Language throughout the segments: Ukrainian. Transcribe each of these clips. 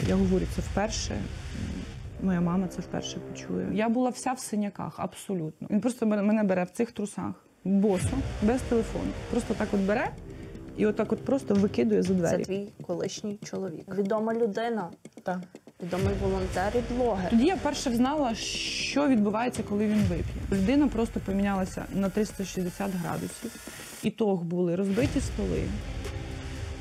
Я говорю, це вперше. Моя мама це вперше почує. Я була вся в синяках, абсолютно. Він просто мене бере в цих трусах, босо, без телефону. Просто так от бере і отак от просто викидує за двері. Це твій колишній чоловік. Відома людина. Так. Відомий волонтер і блогер. Тоді я вперше знала, що відбувається, коли він вип'є. Людина просто помінялася на 360 градусів. Ітог були розбиті столи,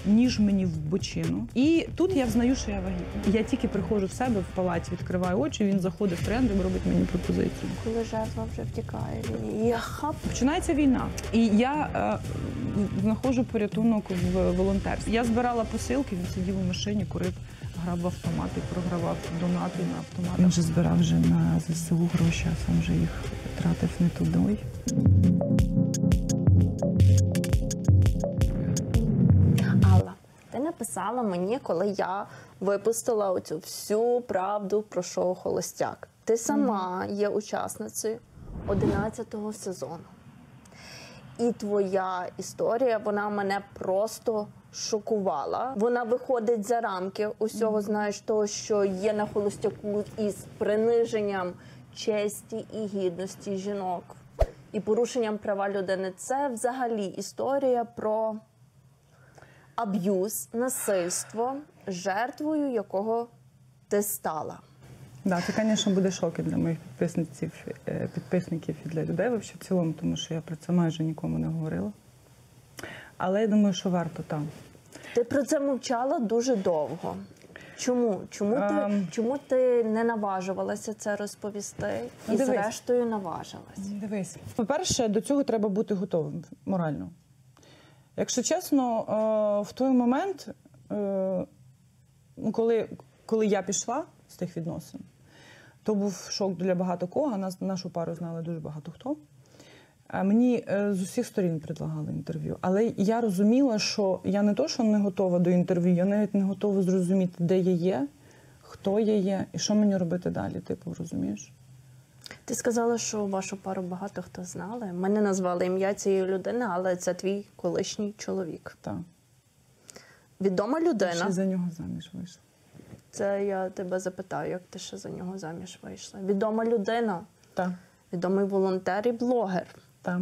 ніж мені в бочину. І тут я взнаю, що я вагітна. Я тільки приходжу в себе в палаті, відкриваю очі, він заходить в тренди і робить мені пропозицію. Коли жертва вже втікає, я хап. Починається війна. І я знаходжу порятунок в волонтерстві. Я збирала посилки, він сидів у машині, курив, грав в автомати, програвав донати на автоматах. Він вже збирав вже на ЗСУ гроші, а сам вже їх тратив не туди. Алла, ти написала мені, коли я випустила оцю всю правду про шоу «Холостяк». Ти сама є учасницею 11-го сезону. І твоя історія, вона мене просто шокувала. Вона виходить за рамки усього, знаєш, того, що є на «Холостяку» із приниженням честі і гідності жінок. І порушенням права людини. Це взагалі історія про аб'юз, насильство, жертвою якого ти стала. Да, це, звісно, буде шок і для моїх підписників і для людей в цілому, тому що я про це майже нікому не говорила. Але я думаю, що варто там. Ти про це мовчала дуже довго. Чому? Чому ти не наважувалася це розповісти і зрештою наважилась? Дивись. По-перше, до цього треба бути готовим морально. Якщо чесно, в той момент, коли я пішла з тих відносин, то був шок для багато кого, нашу пару знали дуже багато хто. Мені з усіх сторін предлагали інтерв'ю, але я розуміла, що я не то, що не готова до інтерв'ю, я навіть не готова зрозуміти, де я є, хто я є і що мені робити далі, типу, розумієш? Ти сказала, що вашу пару багато хто знали. Ми не назвали ім'я цієї людини, але це твій колишній чоловік. Так. Відома людина. Ще за нього заміж вийшла. Це я тебе запитаю, як ти ще за нього заміж вийшла. Відома людина. Так. Відомий волонтер і блогер. Так.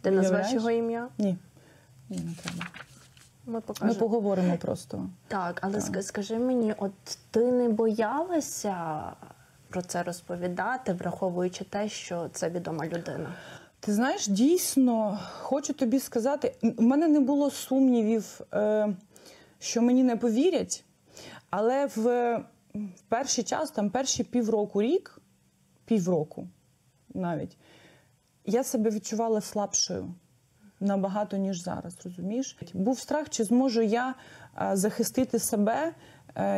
Ти назвеш його ім'я? Ні. Ні, не треба. Ми покажемо. Ми поговоримо просто. Так, але скажи мені, от ти не боялася про це розповідати, враховуючи те, що це відома людина? Ти знаєш, дійсно, хочу тобі сказати, в мене не було сумнівів, що мені не повірять, але в перший час, там перші півроку навіть, я себе відчувала слабшою набагато, ніж зараз, розумієш? Був страх, чи зможу я захистити себе,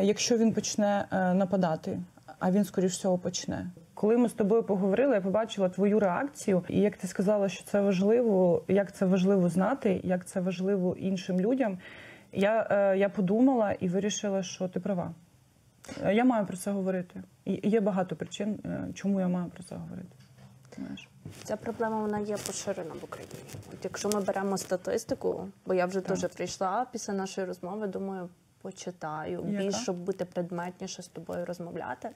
якщо він почне нападати, а він, скоріш всього, почне. Коли ми з тобою поговорили, я побачила твою реакцію, і як ти сказала, що це важливо, як це важливо знати, як це важливо іншим людям, я подумала і вирішила, що ти права. Я маю про це говорити. І є багато причин, чому я маю про це говорити. Знаєш? Ця проблема, вона є поширена в Україні. От якщо ми беремо статистику, бо я вже дуже прийшла після нашої розмови, думаю, почитаю, більше, щоб бути предметніше з тобою розмовляти.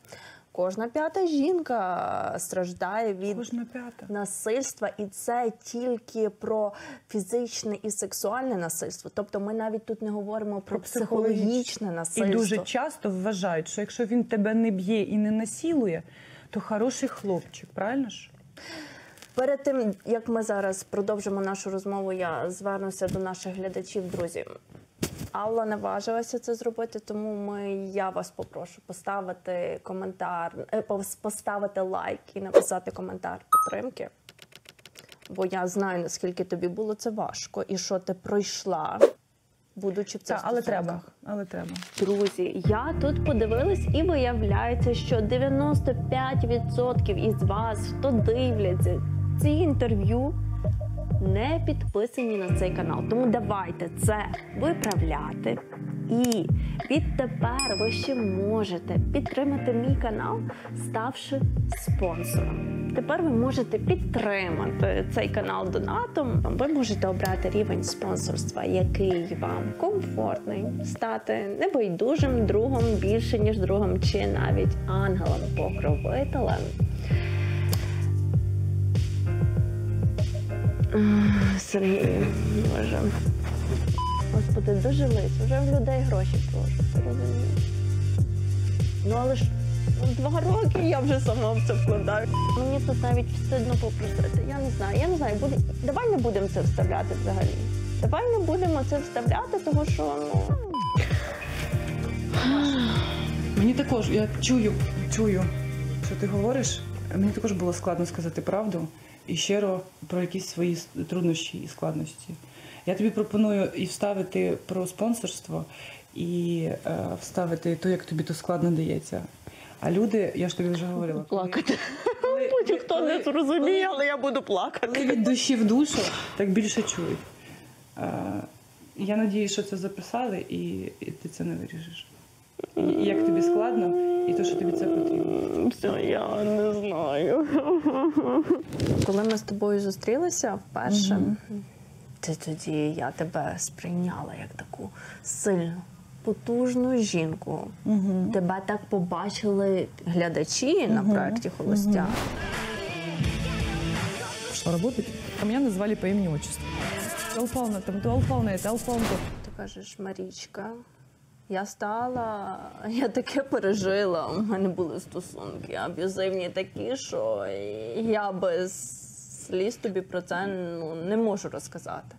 Кожна п'ята жінка страждає від насильства, і це тільки про фізичне і сексуальне насильство. Тобто ми навіть тут не говоримо про психологічне насильство. І дуже часто вважають, що якщо він тебе не б'є і не насилує, то хороший хлопчик, правильно ж? Перед тим, як ми зараз продовжимо нашу розмову, я звернуся до наших глядачів, друзі. Алла наважилася це зробити, тому я вас попрошу поставити коментар, поставити лайк і написати коментар підтримки. Бо я знаю, наскільки тобі було це важко і що ти пройшла, будучи в цих стосунках. Але треба. Друзі, я тут подивилась і виявляється, що 95% із вас, хто дивляться ці інтерв'ю, не підписані на цей канал. Тому давайте це виправляти І відтепер ви ще можете підтримати мій канал, ставши спонсором. Тепер ви можете підтримати цей канал донатом. Ви можете обрати рівень спонсорства, який вам комфортний, стати небайдужим другом більше, ніж другом, чи навіть ангелом-покровителем. Сергій, Боже. Господи, дожились, вже в людей гроші прошу, ти розумієш? Ну але ж 2 роки я вже сама в це вкладаю. Мені тут навіть встидно попросити. Я не знаю, давай не будемо це вставляти взагалі. Давай не будемо це вставляти, тому що, ну... Мені також, я чую, що ти говориш. Мені також було складно сказати правду і щиро про якісь свої труднощі і складності. Я тобі пропоную і вставити про спонсорство, і вставити то, як тобі то складно дається. А люди, я ж тобі вже говорила, Плакати. Ніхто не зрозуміє, але я буду плакати. коли від душі в душу, так більше чують. Я надіюсь, що це записали, і ти це не вирішиш. І як тобі складно, і то, що тобі це потрібно. Все, я не знаю. Коли ми з тобою зустрілися вперше, тоді я тебе сприйняла як таку сильну, потужну жінку. Тебе так побачили глядачі на проєкті «Холостяк». Пошла работать. А меня назвали по имени-отчеству. Алла Павловна, это Алла Павловна. Ти кажеш, Марічка, я таке пережила. У мене були стосунки аб'юзивні такі, що я без сліз тобі про це не можу розказати.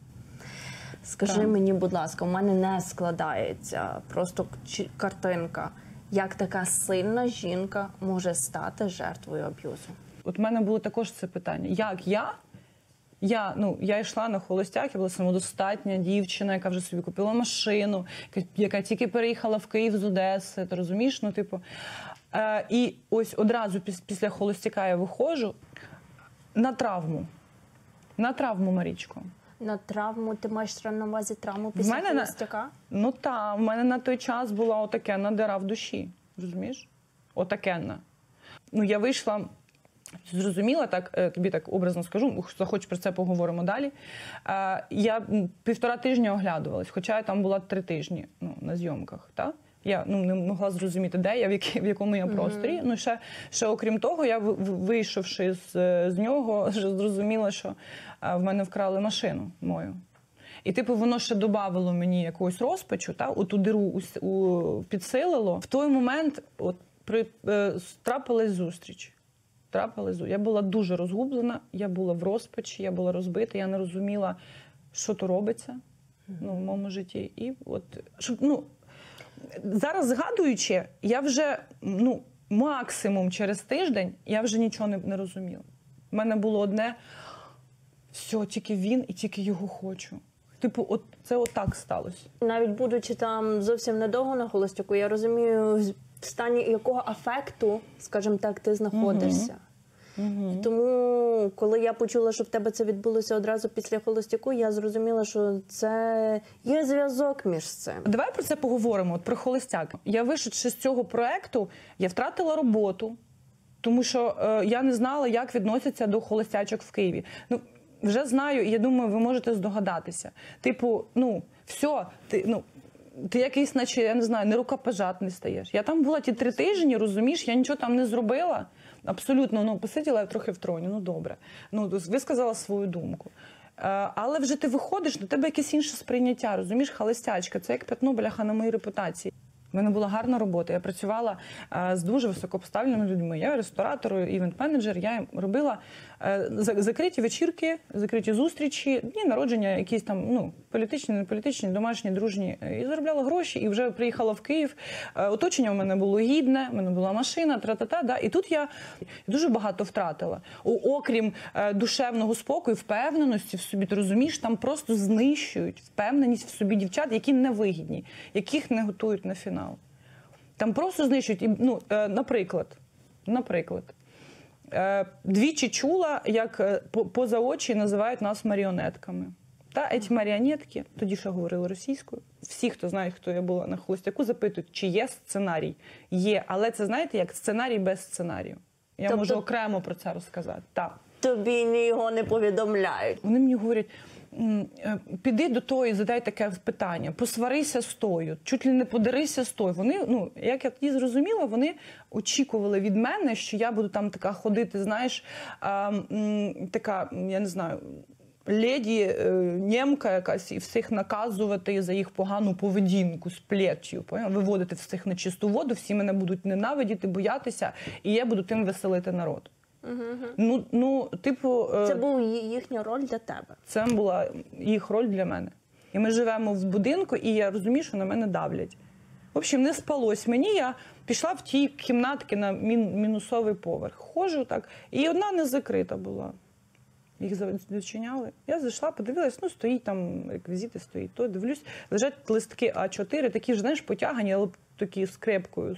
Скажи мені, будь ласка, у мене не складається просто картинка, як така сильна жінка може стати жертвою аб'юзу. От в мене було також це питання. Як я йшла на холостяк, я була самодостатня дівчина, яка вже собі купила машину, яка тільки переїхала в Київ з Одеси, ти розумієш? І ось одразу після холостяка я виходжу на травму. На травму, Марічко. На травму? Ти маєш на увазі травму після холостяка? Ну так, в мене на той час була отакенна дира в душі, розумієш? Отакенна. Я вийшла... Зрозуміла, тобі так образно скажу, захочеш про це поговоримо далі. Я 1,5 тижня оглядувалась, хоча я там була 3 тижні на зйомках. Та? Я не могла зрозуміти, де я, в якому я просторі. Ще окрім того, я, вийшовши з нього, зрозуміла, що в мене вкрали машину мою. І воно ще додавало мені якогось розпачу, у ту диру підсилило. В той момент трапилась зустріч. Я була дуже розгублена, я була в розпачі, я була розбита, я не розуміла, що то робиться в моєму житті. І зараз згадуючи, я вже максимум через тиждень я вже нічого не розуміла. У мене було одне: все, тільки він і тільки його хочу. Це отак сталося. Навіть будучи там зовсім недовго на холостяку, я розумію, в стані якого афекту, скажімо так, ти знаходишся. І тому, коли я почула, що в тебе це відбулося одразу після холостяку, я зрозуміла, що це є зв'язок між цим. Давай про це поговоримо, про холостяк. Я вийшовши з цього проєкту, я втратила роботу, тому що я не знала, як відносяться до холостячок в Києві. Вже знаю, і я думаю, ви можете здогадатися. Все, ти якийсь, наче, я не знаю, нерукопожатний стаєш. Я там була ті 3 тижні, розумієш, я нічого там не зробила. Абсолютно, посиділа я трохи в троні, добре. Висказала свою думку. Але вже ти виходиш, на тебе якесь інше сприйняття, розумієш, холостячка, це як пятно, бляха, на моїй репутації. У мене була гарна робота, я працювала з дуже високопоставленими людьми. Я ресторатор, івент-менеджер, я робила закриті вечірки, закриті зустрічі, дні народження, якісь там, політичні, не політичні, домашні, дружні. І заробляла гроші, і вже приїхала в Київ. Оточення в мене було гідне, в мене була машина, тра-та-та. І тут я дуже багато втратила. Окрім душевного спокою, впевненості в собі, ти розумієш, там просто знищують впевненість в собі дівчат, які невигідні, яких не готують на фінал. Там просто знищують, наприклад, двічі чула, як поза очі називають нас маріонетками. Та ці маріонетки, тоді ще говорили російською. Всі, хто знає, хто я була на «Холостяку», запитують, чи є сценарій. Є, але це, знаєте, як сценарій без сценарію. Я Тобто можу окремо про це розказати. Так. Тобі його не повідомляють. Вони мені говорять, піди до тої, задай таке питання, посварися з тою, чуть ли не подарися з тою. Вони, ну, як я тоді зрозуміла, вони очікували від мене, що я буду там така ходити, знаєш, така, я не знаю, леді, нємка якась, і всіх наказувати за їх погану поведінку з плечю, виводити всіх на чисту воду, всі мене будуть ненавидіти, боятися, і я буду тим веселити народ. Ну, типу... Це була їхня роль для тебе? Це була їх роль для мене. І ми живемо в будинку, і я розумію, що на мене давлять. В общем, не спалось мені, я пішла в ті кімнатки на мінусовий поверх. Ходжу так, і одна не закрита була. Їх зачиняли. Я зайшла, подивилась, ну, стоїть там, реквізити стоїть, то дивлюсь, лежать листки А4, такі ж, знаєш, потягані, але такі з крепкою.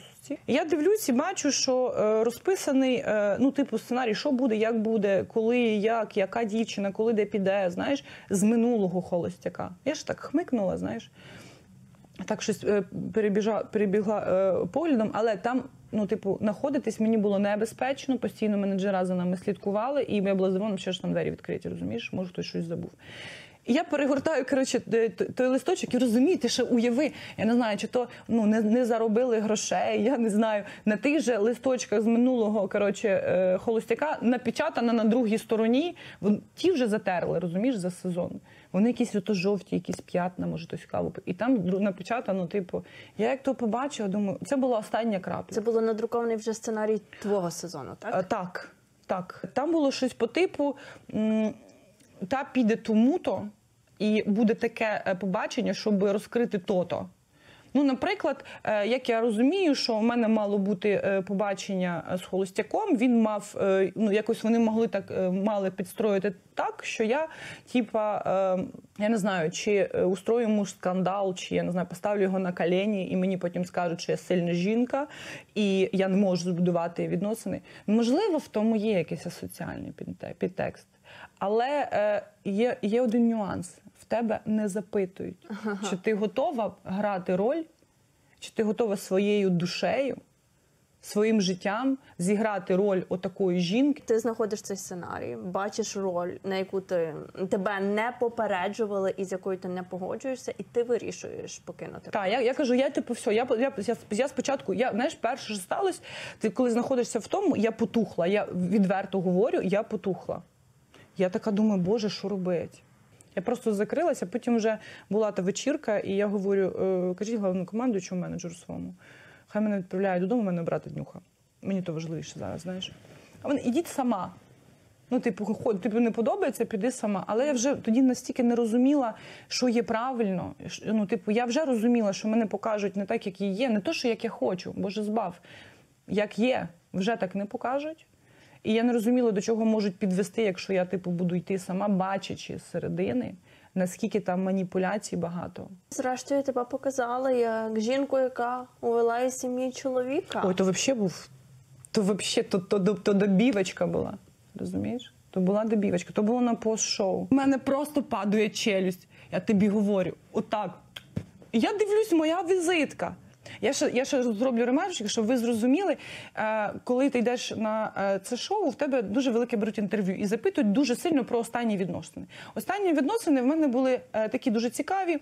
І я дивлюсь і бачу, що розписаний, ну, типу, сценарій, що буде, як буде, коли, як, яка дівчина, коли де піде, знаєш, з минулого «Холостяка». Я ж так хмикнула, знаєш, так щось перебігла поглядом, але там, ну, типу, знаходитись мені було небезпечно, постійно менеджера за нами слідкували, і я була здивована, що ж там двері відкриті, розумієш, може хтось щось забув. І я перегортаю, коротше, той листочок і розумієте, що уяви, я не знаю, чи то, ну, не заробили грошей, я не знаю, на тих же листочках з минулого, коротше, «Холостяка» напечатано на другій стороні, ті вже затерли, розумієш, за сезон. Вони якісь ото жовті, якісь п'ятна, може, хтось каву. І там напечатано, типу, я як то побачила, думаю, це була остання крапля. Це було надрукований вже сценарій твого сезону, так? Так. Там було щось по типу, та піде тому-то, і буде таке побачення, щоб розкрити то-то. Ну, наприклад, як я розумію, що в мене мало бути побачення з «Холостяком», він мав, ну, якось вони мали підстроїти так, що я, типа, я не знаю, чи устрою йому скандал, чи, я не знаю, поставлю його на колені, і мені потім скажуть, що я сильна жінка, і я не можу збудувати відносини. Можливо, в тому є якийсь асоціальний підтекст. Але є один нюанс. В тебе не запитують, чи ти готова грати роль, чи ти готова своєю душею, своїм життям зіграти роль отакої жінки. Ти знаходиш цей сценарій, бачиш роль, на яку тебе не попереджували і з якою ти не погоджуєшся, і ти вирішуєш покинути. Так, я кажу, я спочатку, знаєш, перше, що сталося, ти коли знаходишся в тому, я потухла, я відверто говорю, я потухла. Я така думаю, боже, що робити? Я просто закрилася, потім вже була та вечірка, і я говорю, кажіть головнокомандуючому менеджеру своєму, хай мене відправляють додому, мене брати днюха. Мені то важливіше зараз, знаєш. А вони, ідіть сама. Ну, типу, не подобається, піди сама. Але я вже тоді настільки не розуміла, що є правильно. Ну, типу, я вже розуміла, що мене покажуть не так, як і є, не то, що як я хочу, боже збав. Як є, вже так не покажуть. І я не розуміла, до чого можуть підвести, якщо я, типу, буду йти сама, бачачи з середини, наскільки там маніпуляцій багато. Зрештою, тебе показали як жінку, яка увела із сім'ї чоловіка. Ой, то взагалі був, то добівочка була, розумієш? То була добівочка, то було на пост-шоу. У мене просто падає челюсть, я тобі говорю, отак. Я дивлюсь, моя візитка. Я ще зроблю ремарочок, щоб ви зрозуміли, коли ти йдеш на це шоу, в тебе дуже велике беруть інтерв'ю і запитують дуже сильно про останні відносини. Останні відносини в мене були такі дуже цікаві.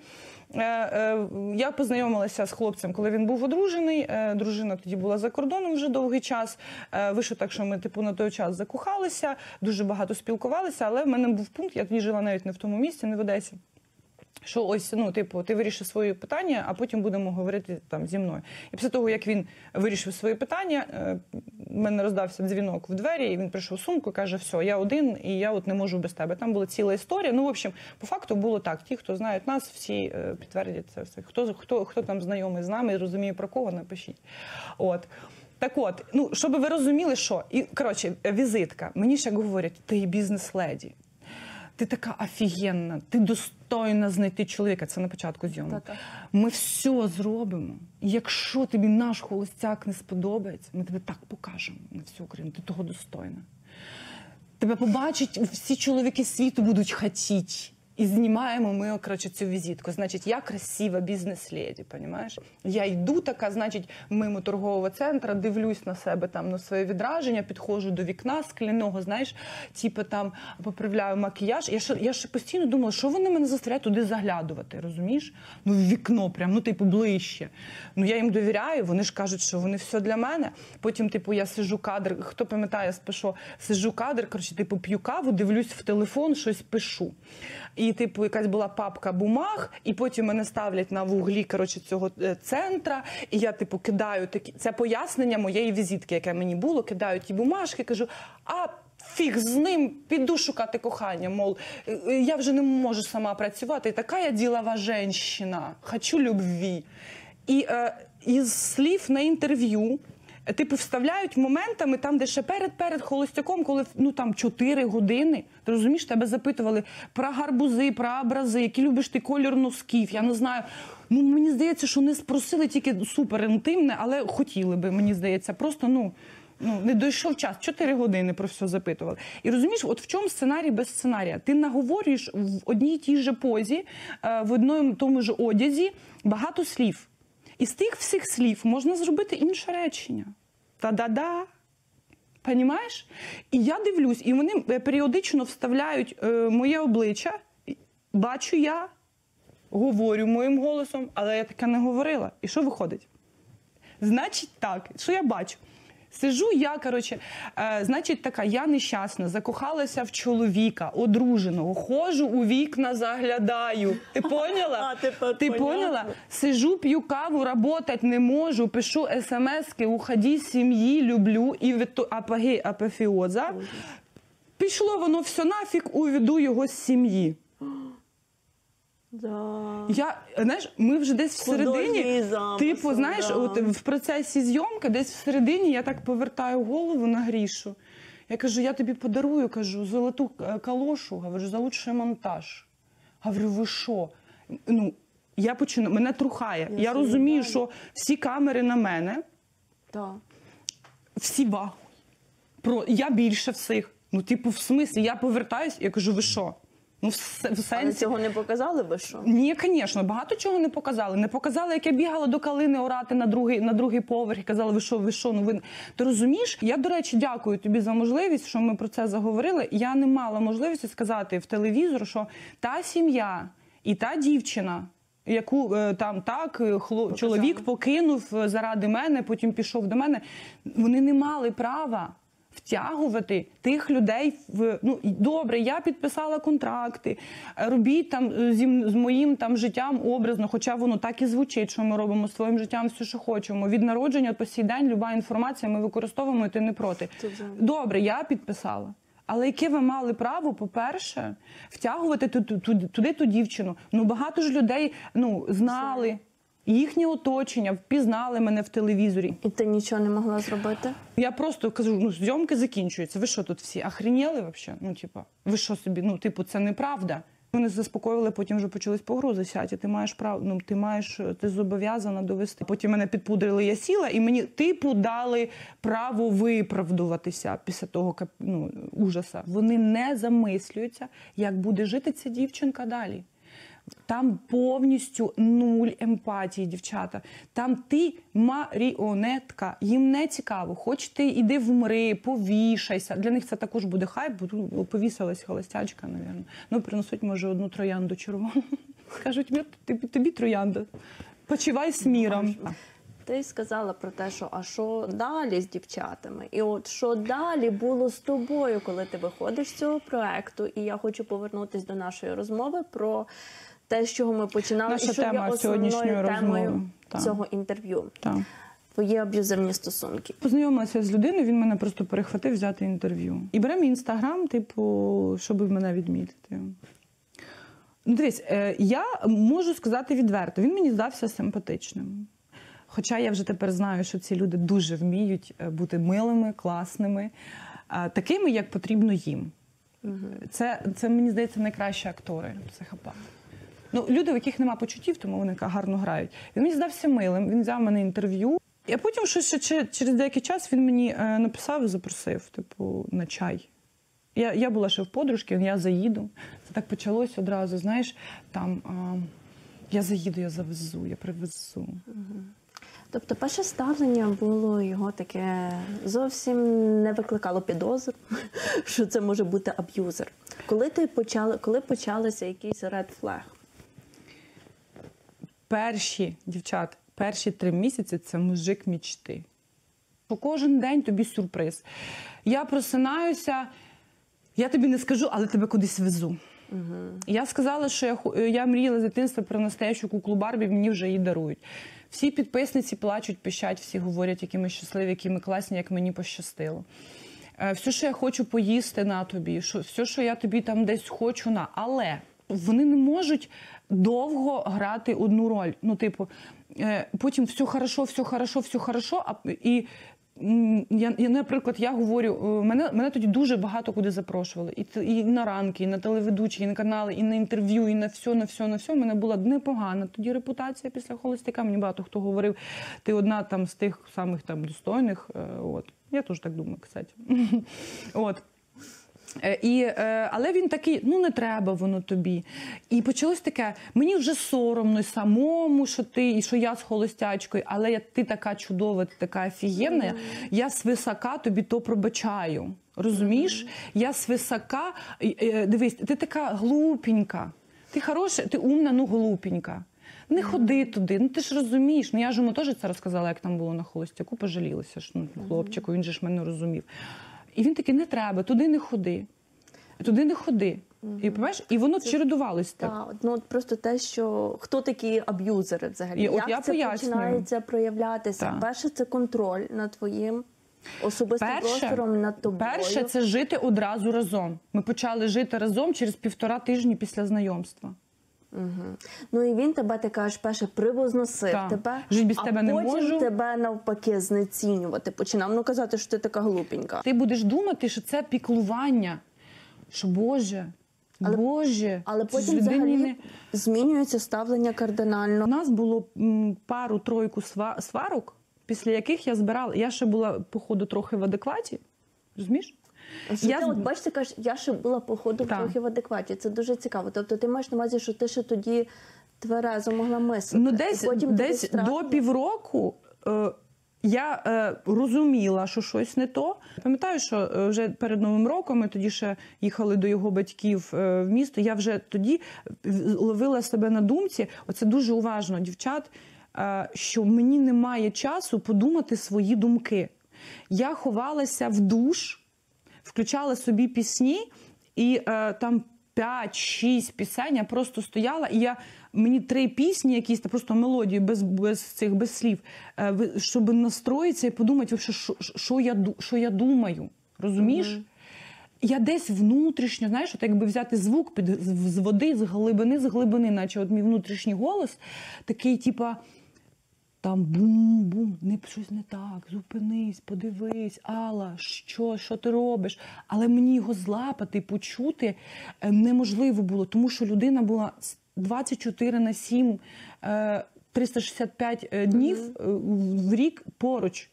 Я познайомилася з хлопцем, коли він був одружений. Дружина тоді була за кордоном вже довгий час. Вийшло так, що ми типу на той час закохалися, дуже багато спілкувалися, але в мене був пункт, я тоді жила навіть не в тому місці, не в Одесі. Що ось, ну, типу, ти вирішив свої питання, а потім будемо говорити там зі мною. І після того, як він вирішив свої питання, в мене роздався дзвінок в двері, і він прийшов в сумку і каже, все, я один, і я от не можу без тебе. Там була ціла історія. Ну, в общем, по факту було так. Ті, хто знають нас, всі підтвердять це все. Хто там знайомий з нами і розуміє про кого, напишіть. От. Так от, ну, щоб ви розуміли, що. І, коротше, візитка. Мені ж як говорять, ти бізнес-леді. Ти така офігенна, ти достойна знайти чоловіка. Це на початку зйомок. Ми все зробимо. І якщо тобі наш холостяк не сподобається, ми тебе так покажемо на всю Україну. Ти того достойна. Тебе побачать, всі чоловіки світу будуть хотіти. І знімаємо ми, коротше, цю візитку. Значить, я красива бізнес-леді, понімаєш? Я йду така, значить, мимо торгового центру, дивлюсь на себе, там, на своє відраження, підходжу до вікна скляного, знаєш, типу там поправляю макіяж. Я ще постійно думала, що вони мене заставляють туди заглядувати, розумієш? Ну, в вікно прям, ну, типу, ближче. Ну, я їм довіряю, вони ж кажуть, що вони все для мене. Потім, типу, я сиджу кадр, хто пам'ятає, спишу, сиджу кадр, коротше, типу, п'ю каву, дивлюсь в телефон, щось пишу. І, типу, якась була папка бумаг, і потім мене ставлять на вуглі, коротше, цього центра, і я, типу, кидаю такі... Це пояснення моєї візитки, яке мені було, кидаю ті бумажки, кажу, а фіг з ним, піду шукати кохання, мол, я вже не можу сама працювати, і така я ділова жінка, хочу любві. І із слів на інтерв'ю, типу, вставляють моментами там, де ще перед холостяком, коли, ну, там 4 години, ти розумієш, тебе запитували про гарбузи, про образи, який любиш ти колір носків, я не знаю. Ну, мені здається, що не спросили тільки супер інтимне, але хотіли би, мені здається, просто, ну, не дійшов час, 4 години про все запитували. І розумієш, от в чому сценарій без сценарія? Ти наговорюєш в одній тій же позі, в одному тому ж одязі багато слів. І з тих всіх слів можна зробити інше речення. Та-да-да. Понімаєш? І я дивлюсь, і вони періодично вставляють моє обличчя. Бачу я, говорю моїм голосом, але я таке не говорила. І що виходить? Значить так, що я бачу? Сижу я, коротше, значить така, я нещасна, закохалася в чоловіка, одруженого, ходжу у вікна, заглядаю. Ти поняла? Ти поняла? Сижу, п'ю каву, работать не можу, пишу смски, уходи з сім'ї, люблю, і апофеоза. Пішло воно все нафіг, уведу його з сім'ї. Да. Знаєш, ми вже десь всередині, типу, знаєш, да. от в процесі зйомки, десь всередині я так повертаю голову на Грішу. Я кажу, я тобі подарую, кажу, золоту калошу, говорю, за лучший монтаж. Говорю, ви що? Ну, я починаю, мене трухає. Я розумію, що всі камери на мене, Да. всі вагу. Я більше всіх. Ну, типу, в смислі, я повертаюсь, я кажу, ви що? Ну, в сенсі... Але цього не показали ви що? Ні, звісно, багато чого не показали. Не показали, як я бігала до калини орати на другий поверх і казали, ви що, ну ви... Ти розумієш? Я, до речі, дякую тобі за можливість, що ми про це заговорили. Я не мала можливості сказати в телевізор, що та сім'я і та дівчина, яку там так чоловік покинув заради мене, потім пішов до мене, вони не мали права втягувати тих людей в... Ну, добре, я підписала контракти, робіть там з моїм там життям образно, хоча воно так і звучить, що ми робимо своїм життям все, що хочемо. Від народження по сей день люба інформація ми використовуємо, і ти не проти. Добре, я підписала. Але яке ви мали право, по-перше, втягувати туди ту дівчину? Ну, багато ж людей, ну, знали. Їхнє оточення, впізнали мене в телевізорі. І ти нічого не могла зробити? Я просто кажу, ну, зйомки закінчуються. Ви що тут всі, охреніли взагалі? Ну, типа, ви що собі, ну, типу, це неправда. Вони заспокоювали, потім вже почались погрози. Сядь, ти маєш право, ну, ти зобов'язана довести. Потім мене підпудрили, я сіла, і мені, типу, дали право виправдуватися після того, ну, ужаса. Вони не замислюються, як буде жити ця дівчинка далі. Там повністю нуль емпатії, дівчата. Там ти маріонетка. Їм не цікаво. Хоч ти іди вмри, повішайся. Для них це також буде хайп, бо повісилась холостячка, мабуть. Ну, принесуть, може, одну троянду червону. Кажуть, тобі троянда. Почивай з міром. Ти сказала про те, що а що далі з дівчатами? І от що далі було з тобою, коли ти виходиш з цього проекту? І я хочу повернутися до нашої розмови про те, з чого ми починали, наша і що є основною темою цього інтерв'ю. Так. Твої аб'юзивні стосунки. Познайомилася з людиною, він мене просто перехватив взяти інтерв'ю. І бере мій інстаграм, типу, щоб мене відмітити. Ну, дивись, я можу сказати відверто, він мені здався симпатичним. Хоча я вже тепер знаю, що ці люди дуже вміють бути милими, класними, такими, як потрібно їм. Угу. Це, мені здається, найкращі актори, психопати. Ну, люди, в яких нема почуттів, тому вони гарно грають. Він мені здався милим, він взяв мене інтерв'ю. А потім, щось через деякий час, він мені написав і запросив, типу, на чай. Я була ще в подружки, я заїду. Це так почалось одразу, знаєш, там, я заїду, я завезу, я привезу. Тобто перше ставлення було його таке, зовсім не викликало підозр, що це може бути аб'юзер. Коли почалися якісь red flag? Перші 3 місяці – це мужик мічти. Кожен день тобі сюрприз. Я просинаюся, я тобі не скажу, але тебе кудись везу. Я сказала, що я мріяла з дитинства про настоящу куклу Барбі, мені вже її дарують. Всі підписниці плачуть, пищать, всі говорять, які ми щасливі, які ми класні, як мені пощастило. Все, що я хочу поїсти на тобі, все, що я тобі там десь хочу на. Але вони не можуть довго грати одну роль. Ну, типу, потім все хорошо, і наприклад, я говорю, мене тоді дуже багато куди запрошували. І на ранки, і на телеведучі, і на канали, і на інтерв'ю, і на все. У мене була непогана тоді репутація після холостяка. Мені багато хто говорив, ти одна там з тих самих там достойних. От. Я теж так думаю, кстати. От. Але він такий, ну не треба воно тобі. І почалось таке, мені вже соромно самому, що ти, і що я з холостячкою, але ти така чудова, ти така офігенна, я свисока тобі то пробачаю. Розумієш? Я свисока, дивись, ти така глупенька, ти хороша, ти умна, ну глупенька. Не ходи туди, ну ти ж розумієш. Ну я ж йому теж це розказала, як там було на холостяку, пожалілася ж, ну, хлопчику, він же ж мене розумів. І він такий, не треба, туди не ходи. Туди не ходи. І, і воно чередувалось так. Так, ну от просто те, що хто такі аб'юзери взагалі, як це починається проявлятися. Так. Перше, це контроль над твоїм особистим простором, над тобою. Перше, це жити одразу разом. Ми почали жити разом через 1,5 тижні після знайомства. Ну і він тебе, ти кажеш, перше привозносив тебе, жить без тебе не можу. Потім тебе навпаки знецінювати починав. Ну казати, що ти така глупенька. Ти будеш думати, що це піклування. Що Боже, але потім взагалі змінюється ставлення кардинально. У нас було пару-тройку сварок, після яких я збирала. Я ще була, походу, трохи в адекваті. Розумієш? От бачите, кажеш, я ще була, походу, трохи в адекваті. Це дуже цікаво. Тобто ти маєш на увазі, що ти ще тоді тверезо могла мислити. Ну, десь до півроку я розуміла, що щось не то. Пам'ятаю, що вже перед Новим роком ми тоді ще їхали до його батьків в місто. Я вже тоді ловила себе на думці, оце дуже уважно, дівчат, що мені немає часу подумати свої думки. Я ховалася в душ, включала собі пісні, і там 5-6 пісень, я просто стояла, і мені 3 пісні якісь, просто мелодії без слів, щоб настроїтися і подумати, що я думаю. Розумієш? Я десь внутрішньо, знаєш, от якби взяти звук з води, з глибини, наче от мій внутрішній голос, такий, типа, там бум-бум, щось не так, зупинись, подивись, Алла, що ти робиш? Але мені його злапати, почути неможливо було, тому що людина була 24/7, 365 днів в рік поруч.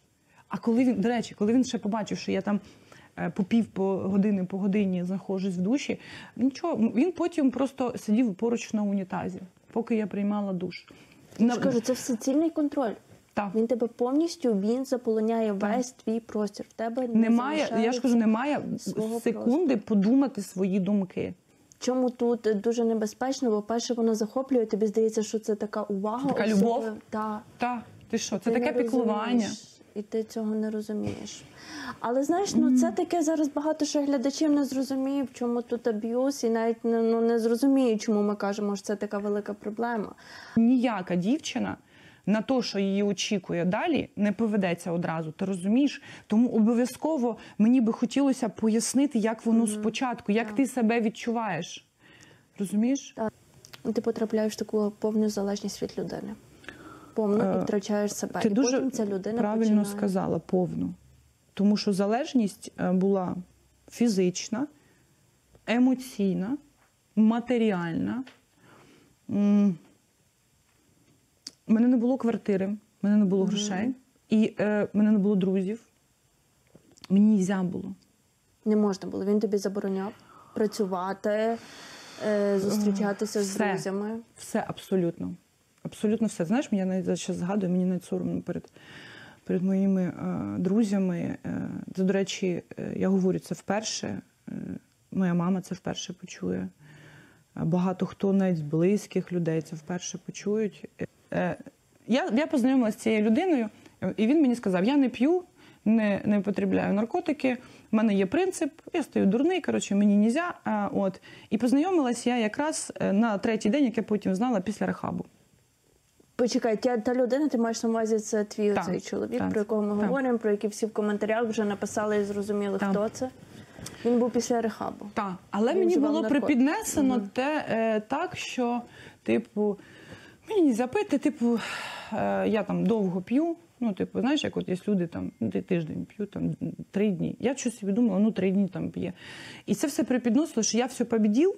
А коли він, до речі, коли він ще побачив, що я там по годині знаходжусь в душі, нічого, він потім просто сидів поруч на унітазі, поки я приймала душ. Я ж кажу, це всецільний контроль. Так. Він тебе повністю, заполоняє весь твій простір. В тебе немає, я ж кажу, немає секунди подумати свої думки. Чому тут дуже небезпечно, бо перше воно захоплює, тобі здається, що це така увага. Така любов. Так. Ти що, це таке піклування. І ти цього не розумієш. Але знаєш, це таке зараз багато що глядачів не зрозуміє, в чому тут аб'юз, і навіть не зрозуміє, чому ми кажемо, що це така велика проблема. Ніяка дівчина на те, що її очікує далі, не поведеться одразу, ти розумієш? Тому обов'язково мені би хотілося пояснити, як воно спочатку, як ти себе відчуваєш. Розумієш? Так. Ти потрапляєш в таку повну залежність від людини. Повну і втрачаєш себе. Ти і дуже потім ця людина правильно сказала, повну. Тому що залежність була фізична, емоційна, матеріальна. У мене не було квартири, в мене не було грошей, і в мене не було друзів. Мені нельзя було. Не можна було. Він тобі забороняв працювати, зустрічатися з друзями. Все, абсолютно. Абсолютно все. Знаєш, я навіть зараз згадую, мені навіть соромно перед моїми друзями. Це, до речі, я говорю, це вперше. Моя мама це вперше почує. Багато хто навіть з близьких людей це вперше почують. Я познайомилася з цією людиною, і він мені сказав, я не п'ю, не потребляю наркотики, в мене є принцип, я стою дурний, коротше, мені нельзя. І познайомилася я якраз на третій день, як я потім знала, після рехабу. Почекай, та людина, ти маєш на увазі, це твій оцей чоловік, про якого ми говоримо, про який всі в коментарях вже написали і зрозуміли, хто це. Він був після рехабу. Так, але мені було припіднесено так, що, типу, мені не запити, типу, я там довго п'ю, ну, типу, знаєш, як от є люди там, тиждень п'ю, там, 3 дні. Я щось собі думала, ну, 3 дні там п'є. І це все припідносило, що я все побідів,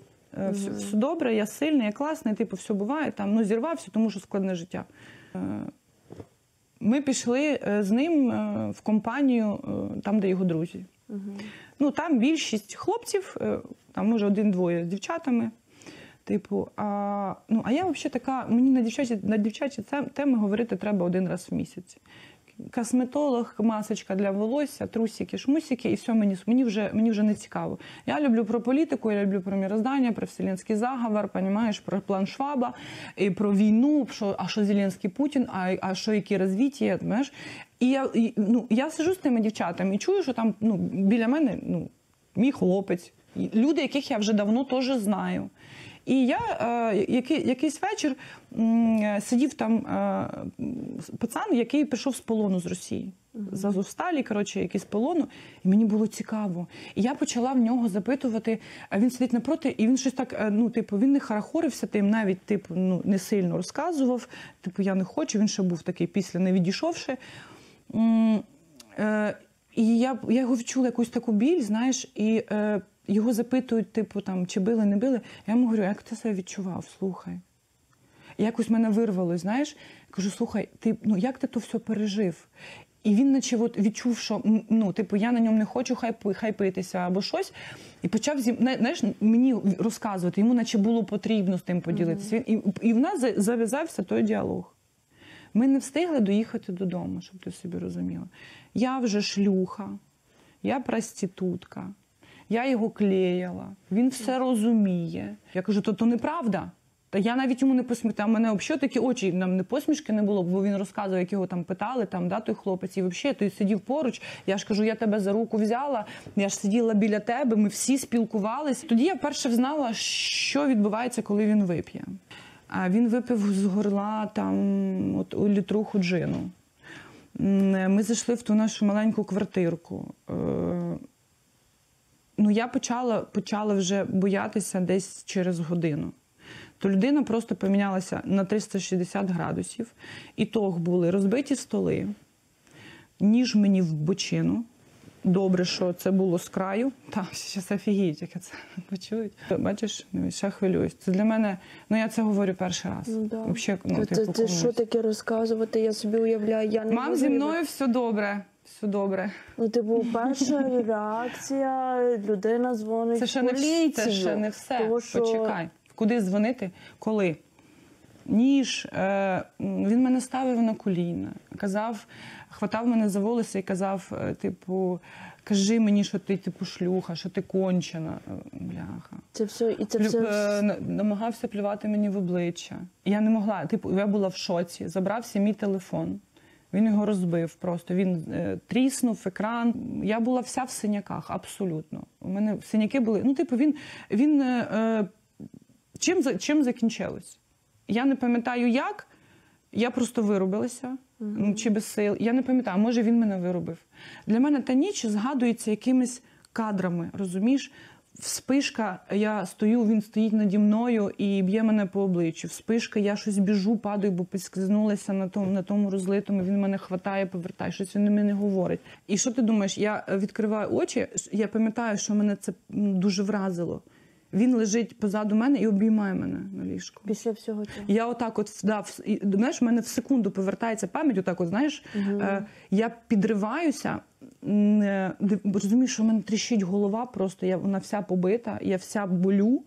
все добре, я сильний, я класний, типу, все буває, там, ну, зірвався, тому що складне життя. Ми пішли з ним в компанію, там, де його друзі. Ну, там більшість хлопців, там, може, 1-2 з дівчатами. Типу, а я взагалі така, мені на дівчачі теми говорити треба 1 раз в місяць. Косметолог, масочка для волосся, трусики, шмусики, і все, мені вже не цікаво. Я люблю про політику, я люблю про міроздання, про вселенський заговор, понімаєш, про план Шваба, і про війну, а що Зеленський Путін, а що які розвиття, знаєш. І я сиджу з тими дівчатами і чую, що там біля мене мій хлопець, люди, яких я вже давно теж знаю. І я якийсь вечір сидів там пацан, який прийшов з полону з Росії. З Азовсталі, коротше, якийсь з полону. І мені було цікаво. І я почала в нього запитувати, а він сидить напроти, і він щось так, він не харахорився тим, навіть, не сильно розказував. Я не хочу, він ще був такий після, не відійшовши. І я його відчула якусь таку біль, знаєш, і його запитують, чи били, не били. Я йому говорю, як ти себе відчував, слухай. І якось мене вирвалось, знаєш. Кажу, слухай, як ти то все пережив? І він наче відчув, що, я на ньому не хочу хайпитися або щось. І почав, знаєш, мені розказувати. Йому наче було потрібно з тим поділитися. І в нас зав'язався той діалог. Ми не встигли доїхати додому, щоб ти собі розуміла. Я вже шлюха, я проститутка. Я його клеїла, він все розуміє. Я кажу, то неправда. Та я навіть йому не посміхала. У мене взагалі такі очі, нам не посмішки не було, бо він розказував, як його там питали, той хлопець. І взагалі, той сидів поруч. Я ж кажу, я тебе за руку взяла, я ж сиділа біля тебе, ми всі спілкувалися. Тоді я перше взнала, що відбувається, коли він вип'є. А він випив з горла літруху джину. Ми зайшли в ту нашу маленьку квартирку. Я почала вже боятися десь через годину. То людина просто помінялася на 360 градусів. Ітог були розбиті столи, ніж мені в бочину. Добре, що це було з краю. Так, зараз офігіють, як це почують. Бачиш, ще хвилююсь. Це для мене, я це говорю перший раз. Це що таке розказувати? Я собі уявляю, я не Мам, зі мною все добре. Все добре. Перша реакція, людина дзвонить в поліцію. Це ще не все. Почекай. Куди дзвонити? Коли? Ніж. Він мене ставив на коліна. Хватав мене за волосся і казав, кажи мені, що ти, шлюха, що ти кончена. Бляха. Це все, намагався плювати мені в обличчя. Я не могла. Я була в шоці. Забрався мій телефон. Він його розбив просто. Він тріснув екран. Я була вся в синяках, абсолютно. У мене синяки були. Чим закінчилось? Я не пам'ятаю, як. Я просто вирубилася. Чи без сил. Я не пам'ятаю, може він мене вирубив. Для мене та ніч згадується якимись кадрами, розумієш? Вспишка, я стою, він стоїть наді мною і б'є мене по обличчю. Вспишка, я щось біжу, падаю, бо підскизнулася на тому розлитому, він мене хватає, повертає, щось він мені говорить. І що ти думаєш, я відкриваю очі, я пам'ятаю, що мене це дуже вразило. Він лежить позаду мене і обіймає мене на ліжку. Після всього цього. Я отак от, знаєш, в мене в секунду повертається пам'ять, отак от, знаєш, я підриваюся, розумію, що в мене тріщить голова просто, вона вся побита, я вся болю,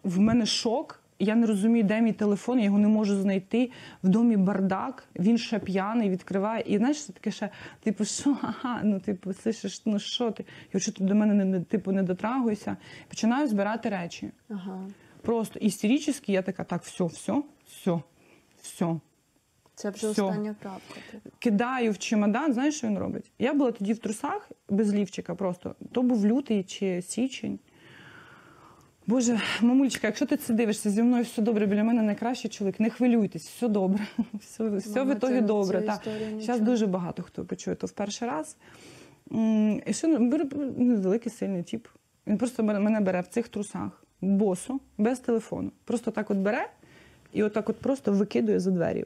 в мене шок. Я не розумію, де мій телефон, я його не можу знайти. В домі бардак, він ще п'яний, відкриває. І знаєш, це таке ще, типу, що, слышиш, ну що ти? Я що ти до мене не дотрагуйся. Починаю збирати речі. Ага. Просто істерично я така, так, все. Це вже остання крапка. Кидаю в чемодан, знаєш, що він робить? Я була тоді в трусах, без лівчика просто. То був лютий чи січень. Боже, мамулечка, якщо ти це дивишся, зі мною все добре, біля мене найкращий чоловік, не хвилюйтесь, все добре, все в ітогі добре. Зараз дуже багато хто почує то в перший раз. І ще великий сильний тип. Він просто мене бере в цих трусах, босо, без телефону. Просто так от бере і отак от просто викидує за двері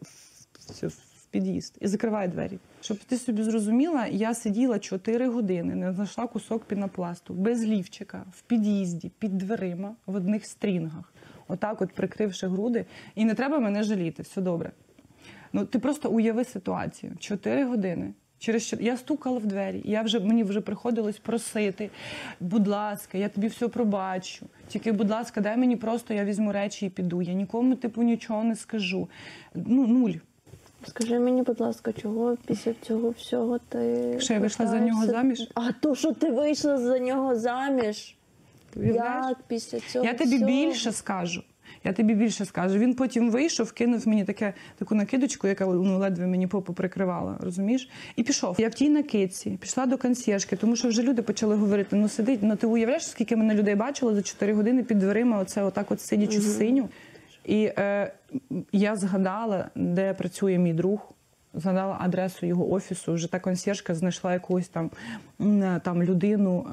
в під'їзд і закриває двері. Щоб ти собі зрозуміла, я сиділа 4 години, не знайшла кусок пінопласту, без лівчика, в під'їзді, під дверима, в одних стрінгах. Отак от прикривши груди. І не треба мене жаліти, все добре. Ну, ти просто уяви ситуацію. 4 години. Я стукала в двері, мені вже приходилось просити, будь ласка, я тобі все пробачу, тільки, будь ласка, дай мені просто, я візьму речі і піду, я нікому, нічого не скажу. Ну, нуль. Скажи мені, будь ласка, чого після цього всього ти... Що я вийшла за нього заміж? А то, що ти вийшла за нього заміж? Як після цього Я тобі більше скажу. Він потім вийшов, кинув мені таку накидочку, яка ледве мені попу прикривала, розумієш? І пішов. Я в тій накидці пішла до консьєржки, тому що вже люди почали говорити, сидить, ти уявляєш, скільки мене людей бачило за 4 години під дверима, отак от сидячи в синю. І я згадала, де працює мій друг, згадала адресу його офісу, вже та консьєржка знайшла якусь там людину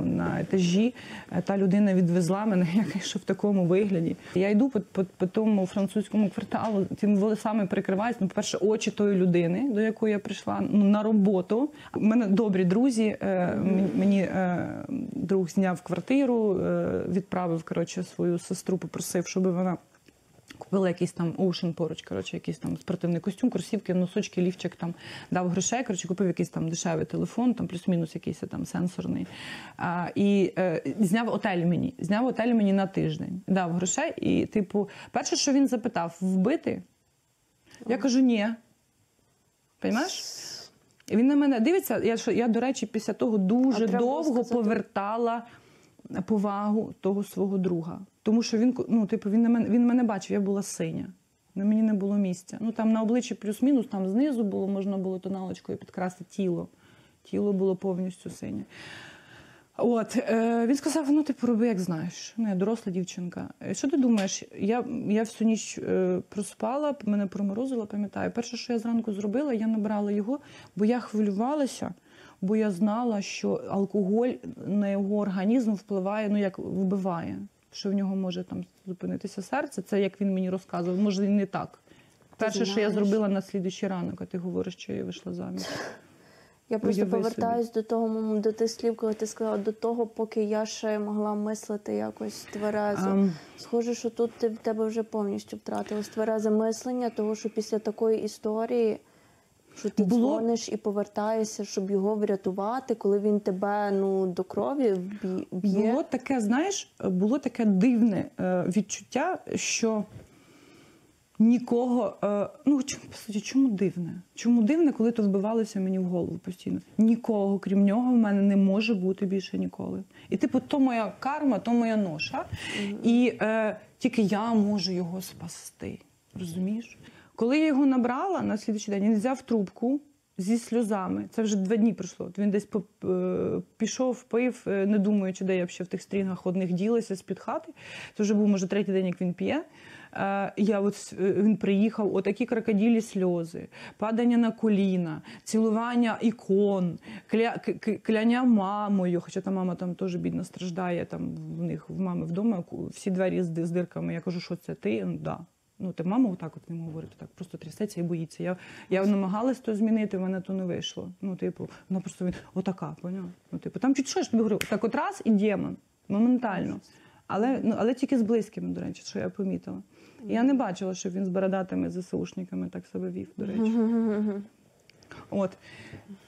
на етажі. Та людина відвезла мене, я кажу, в такому вигляді. Я йду по тому французькому кварталу, тими волосами прикриваюсь. По-перше, очі тої людини, до якої я прийшла, на роботу. У мене добрі друзі, мені друг зняв квартиру, відправив, свою сестру, попросив, щоб вона купила якийсь там Ocean поруч, якийсь там спортивний костюм, кросівки, носочки, лівчик, дав грошей, купив якийсь там дешевий телефон, плюс-мінус якийсь там сенсорний. І зняв отель мені на тиждень. Дав грошей і, перше, що він запитав, вбити? Я кажу, ні. Понімаєш? Він на мене дивиться, я, до речі, після того дуже довго повертала повагу того свого друга. Тому що він мене бачив, я була синя. На мені не було місця. Там на обличчі плюс-мінус, там знизу можна було тоналочкою підкрасти тіло. Тіло було повністю синє. Він сказав, роби, як знаєш. Я доросла дівчинка. Що ти думаєш? Я всю ніч проспала, мене проморозило, пам'ятаю. Перше, що я зранку зробила, я набрала його, бо я хвилювалася, бо я знала, що алкоголь на його організм впливає, як вбиває. Що в нього може зупинитися серце. Це, як він мені розказував, може і не так. Перше, що я зробила на слідуючий ранок, а ти говориш, що я вийшла заміж. Я просто повертаюсь до тих слів, коли ти сказала, до того, поки я ще могла мислити якось тверезо. Схоже, що тут в тебе вже повністю втратилось тверезе мислення, того, що після такої історії, що ти дзвониш і повертаєшся, щоб його врятувати, коли він тебе до крові б'є. Було таке, було таке дивне відчуття, що нікого, по суті, чому дивне? Чому дивне, коли то вбивалося мені в голову постійно? Нікого, крім нього, в мене не може бути більше ніколи. І то моя карма, то моя ноша. І тільки я можу його спасти. Розумієш? Коли я його набрала на слідчий день, він взяв трубку зі сльозами. Це вже 2 дні пройшло. Він десь пішов, пив, не думаючи, де я ще в тих стрінгах одних ділася з-під хати. Це вже був, може, 3-й день, як він п'є. Він приїхав, отакі крокодилі сльози, падання на коліна, цілування ікон, кляння мамою, хоча та мама там теж бідна страждає, в них в мами вдома всі двері з дирками. Я кажу, що це ти? Да. Ну, та мама отак от не може говорити, так просто трясеться і боїться. Я намагалась то змінити, в мене то не вийшло. Ну, типу, вона просто отака, поняла? Ну, типу, там чуть що ж тобі говорю, так от раз і демон, моментально. Але тільки з близькими, до речі, що я помітила. І я не бачила, щоб він з бородатими ЗСУшниками так себе вів, до речі. От.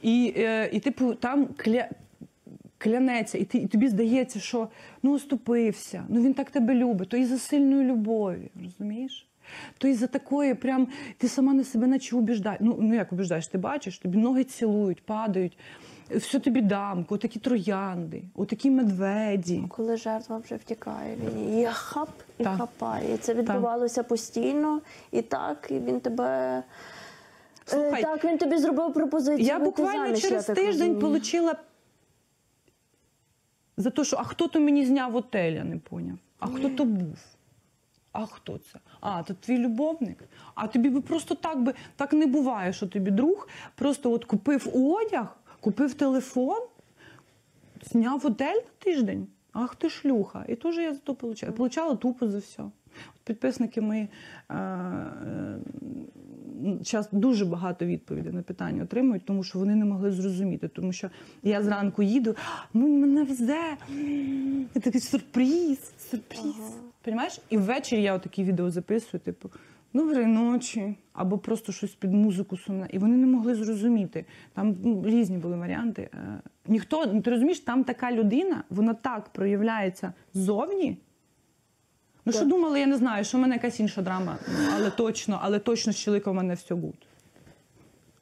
І типу, там клянеться, і тобі здається, що ну оступився, ну він так тебе любить, то і за сильної любові, розумієш? То і за такої прям, ти сама на себе наче убіждаєш. Ну як убіждаєш, ти бачиш, тобі ноги цілують, падають, все тобі дам, отакі троянди, отакі медведі. Коли жертва вже втікає, він її хап і Так. хапає. І це відбувалося постійно, і так, і він тебе... Слухай, так, він тобі зробив пропозицію. Я вийти буквально заміж, через я так тиждень розумію. отримала за те, що а хто то мені зняв отель, я не поняв. А хто то був? А хто це? А, то твій любовник? А тобі би просто так не буває, що тобі друг просто от купив одяг, купив телефон, зняв отель на тиждень. Ах ти шлюха. І теж я за то получала. Получала тупо за все. От підписники мої зараз дуже багато відповідей на питання отримують, тому що вони не могли зрозуміти. Тому що я зранку їду, ну мене везе, і такий сюрприз. Понімаєш? І ввечері я отакі відео записую, типу, доброї ночі, або просто щось під музику сумне. І вони не могли зрозуміти. Там різні були варіанти. Ніхто, ти розумієш, там така людина, вона так проявляється ззовні. Ну, що думали, я не знаю, що в мене якась інша драма, але точно з чоловіком в мене все гуд.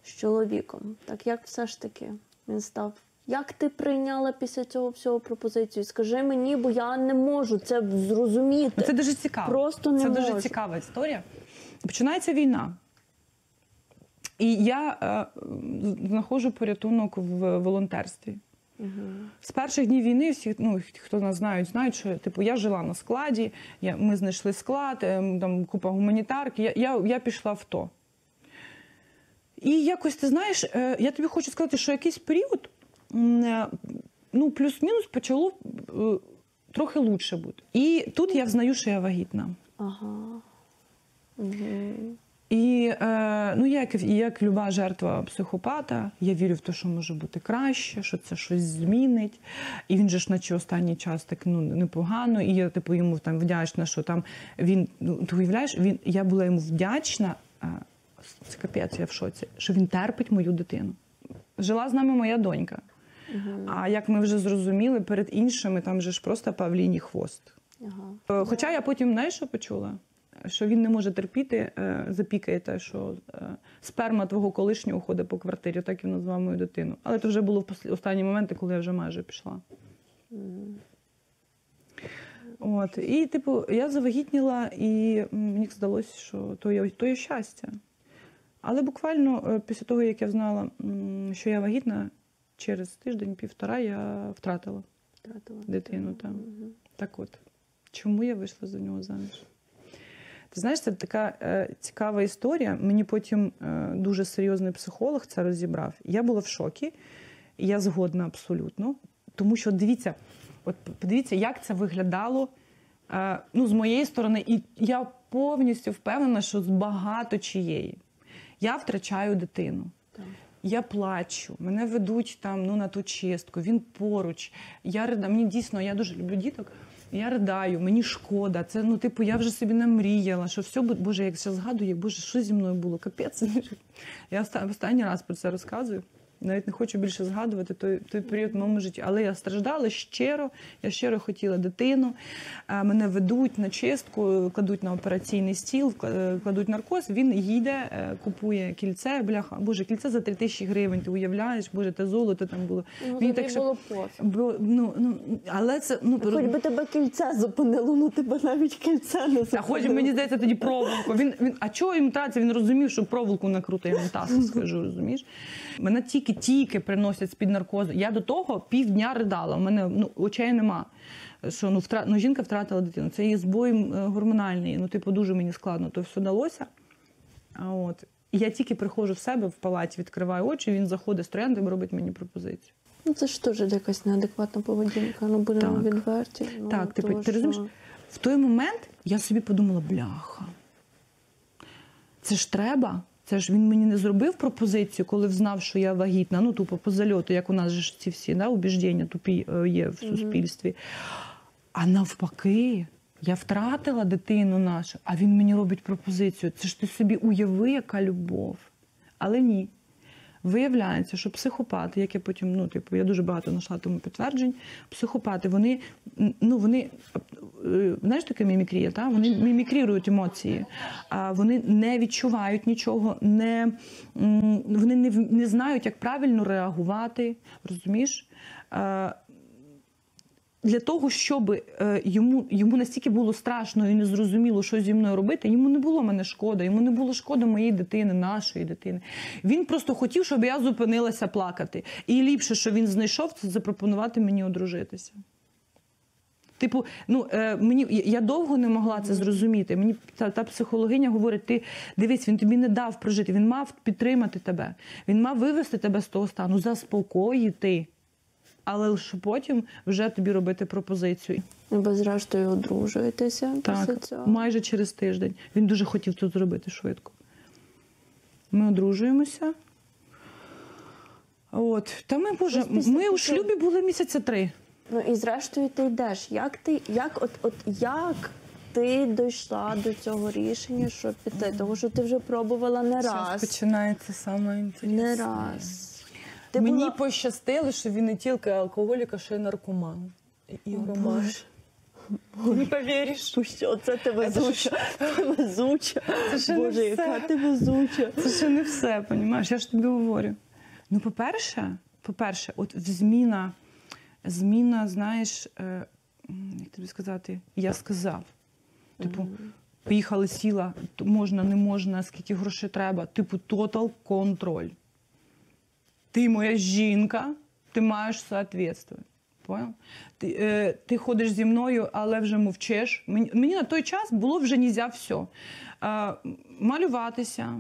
З чоловіком. Так як все ж таки він став? Як ти прийняла після цього всього пропозицію? Скажи мені, бо я не можу це зрозуміти. Це дуже цікаво. Просто не Це можу. дуже цікава історія. Починається війна. І я знаходжу порятунок в волонтерстві. З перших днів війни всі, хто нас знають, що типу, я жила на складі, ми знайшли склад, там купа гуманітарки, я пішла в то. І якось, ти знаєш, я тобі хочу сказати, що якийсь період, плюс-мінус почало трохи лучше бути. І тут я взнаю, що я вагітна. Ага. І як люба жертва психопата, я вірю в те, що може бути краще, що це щось змінить. І він же ж наче останній час так непогано. І я типу йому там вдячна, що там він, ти уявляєш, я була йому вдячна, це капець, я в шоці, що він терпить мою дитину. Жила з нами моя донька. А як ми вже зрозуміли, перед іншими там же ж просто павліній хвост. Хоча я потім, знаєш, що почула? Що він не може терпіти, запікаєте, що сперма твого колишнього ходить по квартирі, так він назвав мою дитину. Але це вже було в останні моменти, коли я вже майже пішла. От. І, типу, я завагітніла, і мені здалося, що то є щастя. Але буквально після того, як я знала, що я вагітна, через тиждень-півтора я втратила дитину. Там. Так от, чому я вийшла за нього заміж? Ти знаєш, це така цікава історія. Мені потім дуже серйозний психолог це розібрав. Я була в шокі, і я згодна абсолютно. Тому що, подивіться, як це виглядало з моєї сторони. І я повністю впевнена, що з багато чиєї. Я втрачаю дитину. Так. Я плачу, мене ведуть там, на ту чистку, він поруч. Я ридаю, мені дійсно, я дуже люблю діток. Я ридаю, мені шкода. Це, я вже собі намріяла, що все, Боже, як я згадую, Боже, що зі мною було? Капець. Я останній раз про це розказую. Навіть не хочу більше згадувати той період в моєму житті. Але я страждала щиро, я щиро хотіла дитину. Мене ведуть на чистку, кладуть на операційний стіл, кладуть наркоз, він їде, купує кільце, бляха, Боже, кільце за 3000 гривень, ти уявляєш, Боже, те золото там було. Він так, було пофіг. Але це, хоч би тебе кільце зупинило, тебе навіть кільце не зупинило. А хоч мені здається тоді проволоку. А чого йому тратиться? Він розумів, що проволоку накрутить, я йому таску скажу, розумієш? Мене тільки приносять з-під наркозу. Я до того півдня ридала, у мене очей нема. Що, жінка втратила дитину. Це її збой гормональний. Дуже мені складно то все далося. І я тільки приходжу в себе в палаті, відкриваю очі, він заходить з трояндами і робить мені пропозицію. Це ж теж якась неадекватна поведінка, будемо відверті. Так, ти розумієш? В той момент я собі подумала, бляха, це ж треба. Це ж він мені не зробив пропозицію, коли знав, що я вагітна. Ну, тупо по зальоту, як у нас же ці всі убіждення тупі є в суспільстві. А навпаки, я втратила дитину нашу, а він мені робить пропозицію. Це ж ти собі уяви, яка любов. Але ні. Виявляється, що психопати, як я потім, я дуже багато знайшла тому підтверджень, психопати, вони, знаєш таке мімікрія, та? Вони мімікрірують емоції, вони не відчувають нічого, вони не знають, як правильно реагувати, розумієш? Для того, щоб йому настільки було страшно і незрозуміло, що зі мною робити, йому не було мене шкода, йому не було шкода моєї дитини, нашої дитини. Він просто хотів, щоб я зупинилася плакати. І ліпше, що він знайшов, це запропонувати мені одружитися. Типу, я довго не могла це зрозуміти. Мені та психологиня говорить, ти дивись, він тобі не дав прожити, він мав підтримати тебе, він мав вивести тебе з того стану, заспокоїти. Але лише потім вже тобі робити пропозицію. Ви зрештою одружуєтеся після цього? Так, майже через тиждень. Він дуже хотів це зробити швидко. Ми одружуємося. Ми у шлюбі були місяця 3. Ну і зрештою ти йдеш. Як ти дійшла до цього рішення, щоб піти? Тому що ти вже пробувала не раз. Зараз починається саме інтересне. Не раз. Мені пощастило, що він не тільки алкоголік, а ще й наркоман. Ігроман. Ти не повіриш? Оце ти везуча. Це ще Боже, не яка все. ти везуча. Це ще не все, розумієш? Я ж тобі говорю. Ну, по-перше, от зміна, знаєш, як тобі сказати, я сказав. Типу, поїхали, сіла, можна, не можна, скільки грошей треба. Типу, total контроль. Ти моя жінка, ти маєш соответствувати. Понял? Ти ходиш зі мною, але вже мовчиш. Мені на той час було вже нельзя все. Малюватися,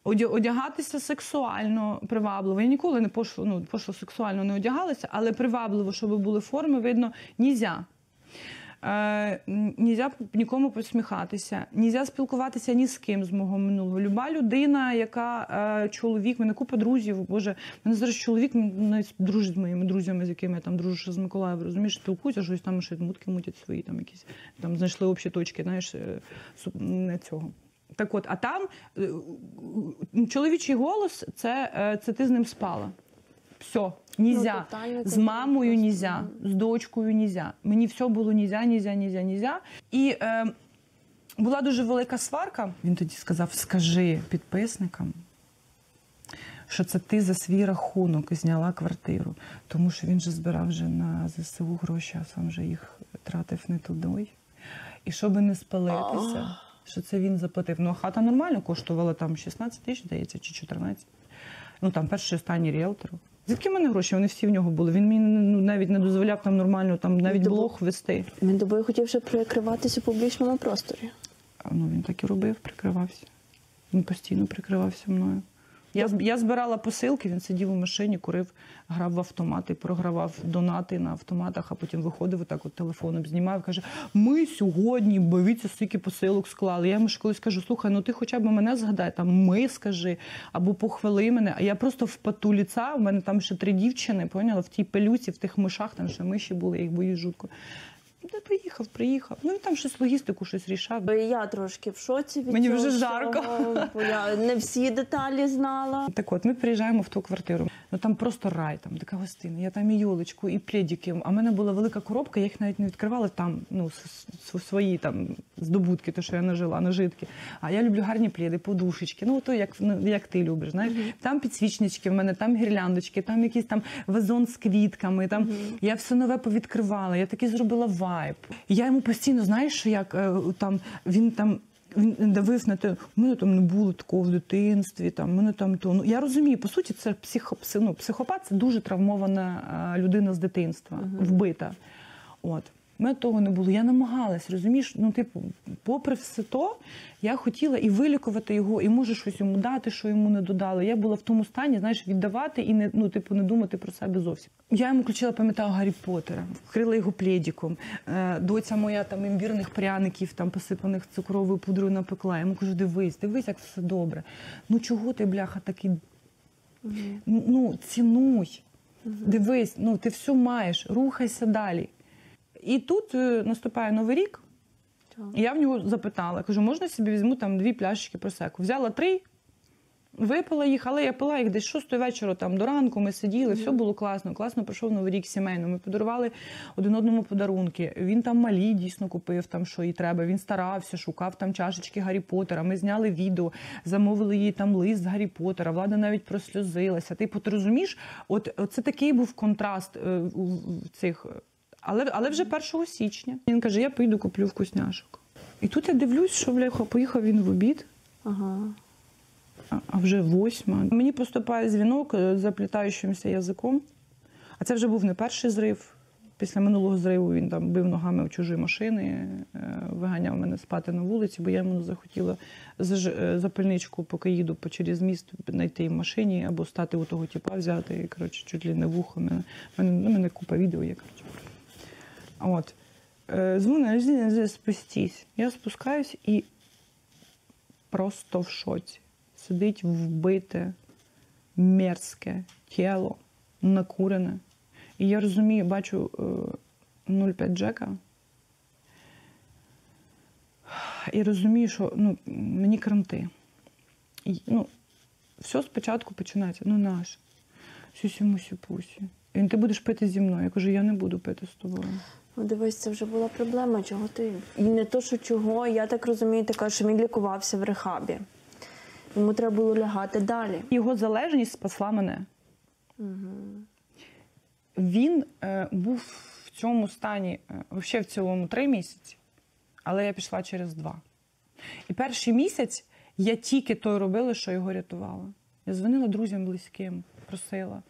одягатися сексуально, привабливо. Я ніколи не пошло сексуально не одягалася, але привабливо, щоб були форми, видно, нельзя. Нельзя нікому посміхатися, нельзя спілкуватися ні з ким з мого минулого. Люба людина, яка чоловік, мене купа друзів, боже, мене зараз чоловік навіть дружить з моїми друзями, з якими я там дружу ще з Миколаєва, розумієш, спілкуюся, щось там ще мутки мутять свої, там якісь, там знайшли общі точки, знаєш, не цього. Так от, а там чоловічий голос, це ти з ним спала. Все, нельзя. З мамою нельзя, з дочкою нельзя. Мені все було нельзя. І була дуже велика сварка. Він тоді сказав, скажи підписникам, що це ти за свій рахунок зняла квартиру. Тому що він же збирав вже на ЗСУ гроші, а сам же їх тратив не туди. І щоб не спалитися, що це він заплатив. Ну, а хата нормально коштувала там 16 тисяч, здається, чи 14. Ну, там перший останній ріелтор. Звідки в мене гроші? Вони всі в нього були. Він мені навіть не дозволяв там нормально, там навіть блог вести. Він тобою хотів ще прикриватися у публічному просторі. Ну, він так і робив, прикривався. Він постійно прикривався мною. Я збирала посилки, він сидів у машині, курив, грав в автомати, програвав донати на автоматах, а потім виходив отак от телефоном, знімав, каже, ми сьогодні, дивіться, стільки посилок склали. Я йому ж колись кажу, слухай, ну ти хоча б мене згадай, там ми скажи, або похвали мене. А я просто в поту ліца, у мене там ще 3 дівчини, поняла, в тій пелюці, в тих мишах, там ще миші були, я їх боюсь жутко. Приїхав. Ну, він там щось логістику, щось рішав. Я трошки в шоці від Мені цього вже жарко. бо я не всі деталі знала. Так от, ми приїжджаємо в ту квартиру. Ну там просто рай, там така гостина. Я там і йолочку, і пледики. А в мене була велика коробка, я їх навіть не відкривала там, ну, свої там здобутки, те, що я нажитки. А я люблю гарні пледи, подушечки. Ну, то як ти любиш, знаєш. Там підсвічнички в мене, там гірляндочки, там якийсь там вазон з квітками. Там я все нове повідкривала. Я таки зробила вайб. Я йому постійно, знаєш, що як там він давив на те, в мене там не було такого в дитинстві, там, мене там то. Ну, я розумію, по суті, це психопат, це дуже травмована людина з дитинства, вбита. От. У мене того не було. Я намагалась, розумієш? Ну, типу, попри все то, я хотіла і вилікувати його, і може щось йому дати, що йому не додали. Я була в тому стані, знаєш, віддавати і не, ну, типу, не думати про себе зовсім. Я йому включила, пам'ятаю, Гаррі Поттера, вкрила його плєдіком. Доця моя там імбірних пряників, там посипаних цукровою пудрою напекла. Я йому кажу, дивись, як все добре. Ну чого ти, бляха, такий? Ну, цінуй. Дивись, ну ти все маєш, рухайся далі. І тут наступає Новий рік, і я в нього запитала, кажу, можна я собі візьму там 2 пляшечки просеку? Взяла 3, випила їх, але я пила їх десь 6 вечора, там, до ранку ми сиділи, все було класно. Класно пройшов Новий рік сімейно. Ми подарували один одному подарунки. Він там малі дійсно купив, там, що їй треба. Він старався, шукав там чашечки Гаррі Поттера. Ми зняли відео, замовили їй там лист з Гаррі Поттера. Влада навіть просльозилася. Типу, ти розумієш, от це такий був контраст в цих... Але вже 1 січня. Він каже, я поїду куплю вкусняшок. І тут я дивлюсь, що, бляха, поїхав він в обід. Ага. А вже 8. Мені поступає дзвінок з заплітаючимся язиком. А це вже був не перший зрив. Після минулого зриву він там бив ногами в чужі машини, виганяв мене спати на вулиці, бо я йому захотіла запальничку, поки їду через міст, знайти в машині або стати у того тіпа взяти, і, коротше, чуть ли не вухо. Мене купа відео є, коротше. От. Дзвони, спустись. Я спускаюсь і просто в шоці. Сидить вбите, мерзке тіло, накурене. І я розумію, бачу 0,5 Джека. І розумію, що мені кранти. І, все спочатку починається. Наше. Сюсі-мусі-пусі. Він, ти будеш пити зі мною. Я кажу, я не буду пити з тобою. Ну, дивись, це вже була проблема, чого ти... І не то, що чого, я так розумію, ти кажеш, що він лікувався в рехабі. Йому треба було лягати далі. Його залежність спасла мене. Угу. Він був в цьому стані, взагалі в цілому 3 місяці, але я пішла через 2. І перший місяць я тільки то робила, що його рятувала. Я дзвонила друзям близьким, просила,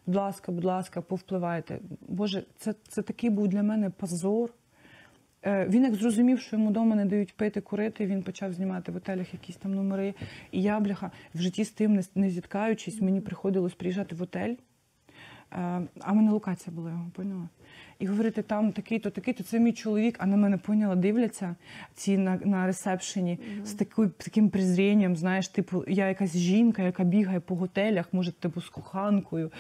будь ласка, повпливайте. Боже, це такий був для мене позор. Він як зрозумів, що йому вдома не дають пити, курити, він почав знімати в готелях якісь там номери. І я, бляха, в житті з тим не зіткаючись, мені приходилось приїжджати в готель. А в мене локація була його, поняла? І говорити, там такий-то, це мій чоловік, а на мене, поняла, дивляться ці на ресепшені з таким презрінням, знаєш, типу, я якась жінка, яка бігає по готелях, може, типу, з коханкою.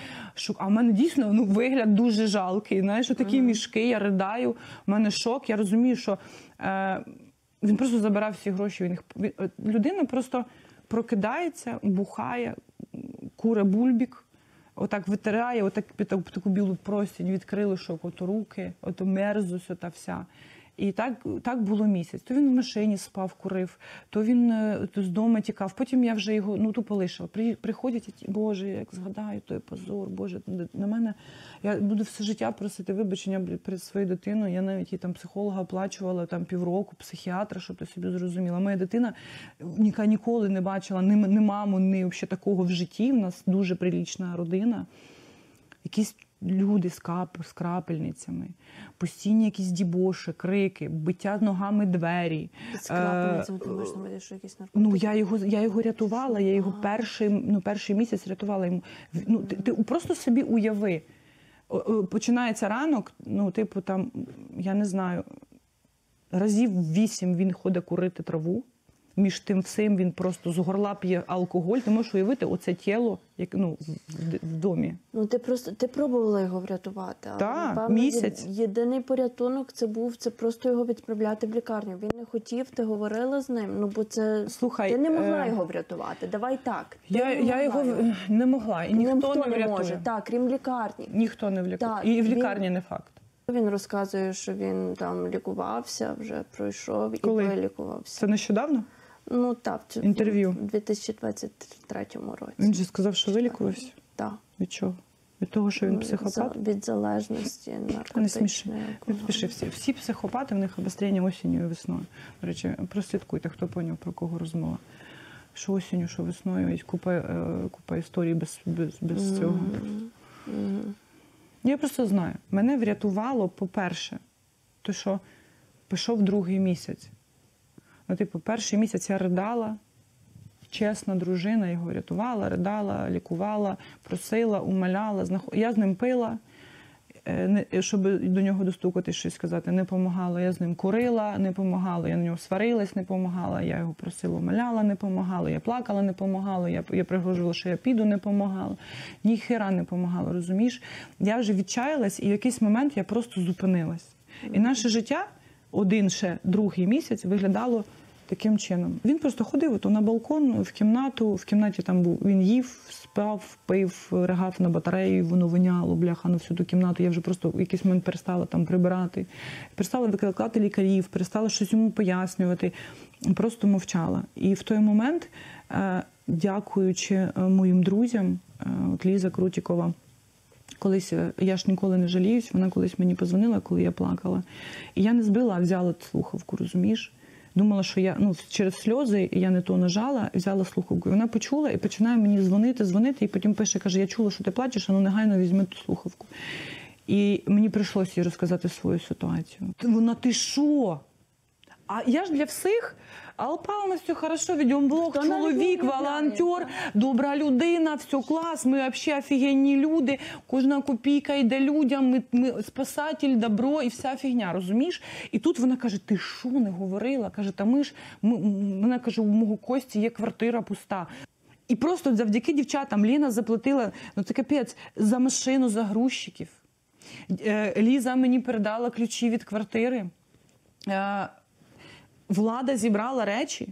А в мене дійсно вигляд дуже жалкий, знаєш, такі мішки, я ридаю, в мене шок, я розумію, що він просто забирав всі гроші. Людина просто прокидається, бухає, куре бульбік, отак витирає, отак під таку білу простінь, відкрили, що ото руки, ото мерзость, ота вся. І так було місяць. То він в машині спав, курив, то він з дому тікав. Потім я вже його тупо лишила. Приходять, і, Боже, як згадаю, той позор, Боже, на мене, я буду все життя просити вибачення перед своєю дитиною. Я навіть їй там психолога оплачувала там півроку, психіатра, щоб ти собі зрозуміла. Моя дитина ніколи не бачила ні маму, ні взагалі такого в житті. У нас дуже прилічна родина. Якісь люди з крапельницями, постійні якісь дібоші, крики, биття ногами двері. З крапельницями ти можеш навіть, що якісь наркотики? Я його рятувала, я його перший місяць рятувала йому. Ти просто собі уяви. Починається ранок, типу там, я не знаю, разів 8 він ходить курити траву. Між тим всім він просто з горла п'є алкоголь. Ти можеш уявити оце тіло в домі. Ти пробувала його врятувати. Так, місяць. Єдиний порятунок це просто його відправляти в лікарню. Він не хотів, ти говорила з ним, бо це... Слухай, ти не могла його врятувати, давай так. Я його не могла, і ніхто не врятує. Може, так, крім лікарні. Ніхто не врятує. І в лікарні не факт. Він розказує, що він там лікувався, вже пройшов і вилікувався. Це нещодавно? Так, інтерв'ю. У 2023 році. Він же сказав, що вилікувався? Так. Від чого? Від того, що він психопат? Від залежності, наркотичної. Всі психопати, в них обострення осінню і весною. До речі, прослідкуйте, хто поняв, про кого розмова. Що осінню, що весною, і купа історій без цього. Я просто знаю. Мене врятувало, по-перше, то що пішов другий місяць. Ну, типу, перший місяць я ридала, чесна дружина його рятувала, ридала, лікувала, просила, умоляла. Я з ним пила, щоб до нього достукати, щось сказати, не помагало. Я з ним курила, не помагало. Я на нього сварилась, не помагала. Я його просила, умоляла, не помагало. Я плакала, не помагало. Я пригрожувала, що я піду, не помагало. Ніхера не помагало, розумієш? Я вже відчаялась, і в якийсь момент я просто зупинилась. І наше життя, другий місяць, виглядало таким чином. Він просто ходив ото на балкон, в кімнаті там був, він їв, спав, пив, ригав на батареї, воно воняло, бляха, на всю ту кімнату. Я вже просто в якийсь момент перестала там прибирати, перестала викликати лікарів, перестала щось йому пояснювати, просто мовчала. І в той момент, дякуючи моїм друзям, от Ліза Крутікова, колись, я ж ніколи не жаліюсь, вона колись мені позвонила, коли я плакала. І я не збила, а взяла слухавку, розумієш? Думала, що я через сльози я не то нажала, взяла слухавку. І вона почула і починає мені дзвонити, і потім пише, каже, я чула, що ти плачеш, а ну негайно візьми ту слухавку. І мені прийшлося їй розказати свою ситуацію. Вона, ти що? А я ж для всіх, Алла Павловна, все хорошо, ведемо блог, чоловік, волонтер, добра людина, все клас, ми взагалі офігенні люди, кожна копійка йде людям, ми спасатель, добро і вся фігня, розумієш? І тут вона каже, ти що, не говорила? Каже, та вона каже, у мого Кості є квартира пуста. І просто завдяки дівчатам Ліна заплатила, це капець, за машину, за грузчиків. Ліза мені передала ключі від квартири. Влада зібрала речі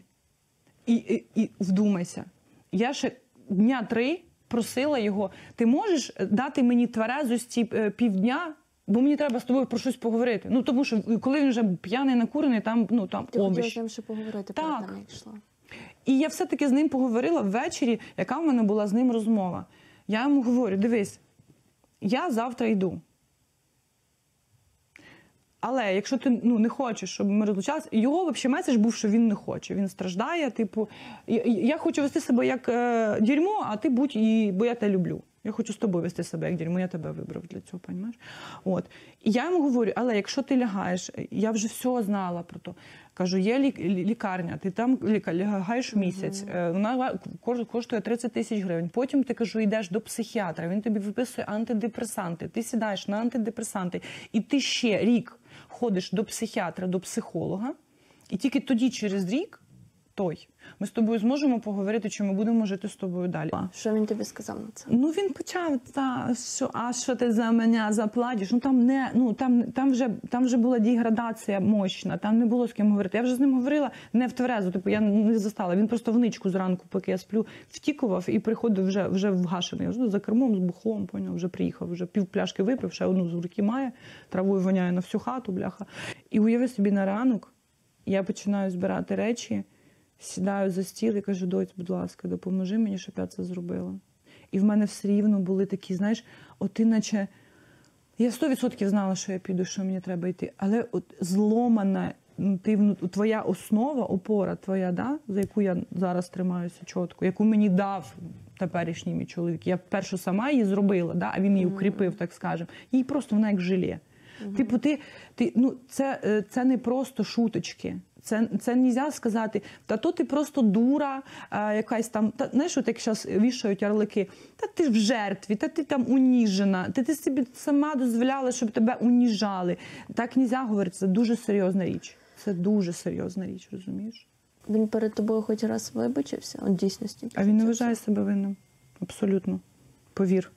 і вдумайся, я ще дня 3 просила його, ти можеш дати мені тверезості півдня, бо мені треба з тобою про щось поговорити. Тому що коли він вже п'яний, накурений, там ти хотіла овощ. з ним ще поговорити, так. правда, не йшла. І я все-таки з ним поговорила ввечері, яка в мене була з ним розмова. Я йому говорю, дивись, я завтра йду. Але якщо ти не хочеш, щоб ми розлучалися, його взагалі меседж був, що він не хоче. Він страждає, типу, я хочу вести себе як дерьмо, а ти будь, бо я тебе люблю. Я хочу з тобою вести себе як дерьмо, я тебе вибрав для цього, розумієш? От. І я йому говорю, але якщо ти лягаєш, я вже все знала про то. Кажу, є лікарня, ти там лягаєш місяць, вона коштує 30 тисяч гривень. Потім ти, кажу, йдеш до психіатра, він тобі виписує антидепресанти, ти сідаєш на антидепресанти, і ти ще рік ходиш до психіатра, до психолога, і тільки тоді, через рік, ми з тобою зможемо поговорити, чи ми будемо жити з тобою далі. Що він тобі сказав на це? Він почав, а що ти за мене заплатиш? Там вже була деградація мощна, там не було з ким говорити. Я вже з ним говорила не втверезо, я не застала. Він просто в ничку зранку, поки я сплю, втікував і приходив вже вгашений. За кермом, з бухлом, вже приїхав, вже пів пляшки випив, ще одну з руки має, травою воняє на всю хату, бляха. І уяви собі, на ранок я починаю збирати речі, сідаю за стіл і кажу, доць, будь ласка, допоможи мені, щоб я це зробила. І в мене все рівно були такі, знаєш, наче... Я 100% знала, що я піду, що мені треба йти. Але зломана, твоя основа, опора твоя, да, за яку я зараз тримаюся чітко, яку мені дав теперішній мій чоловік. Я першу сама її зробила, да, а він її укріпив, так скажемо. Їй просто вона як желе. Типу, це не просто шуточки. Це не можна сказати, та то ти просто дура, якась там, знаєш, от як зараз вішають ярлики, та ти в жертві, та ти там уніжена, ти собі сама дозволяла, щоб тебе уніжали. Так не можна говорити, це дуже серйозна річ. Це дуже серйозна річ, розумієш? Він перед тобою хоч раз вибачився? От дійсності. А він не вважає себе винним. Абсолютно. Повір.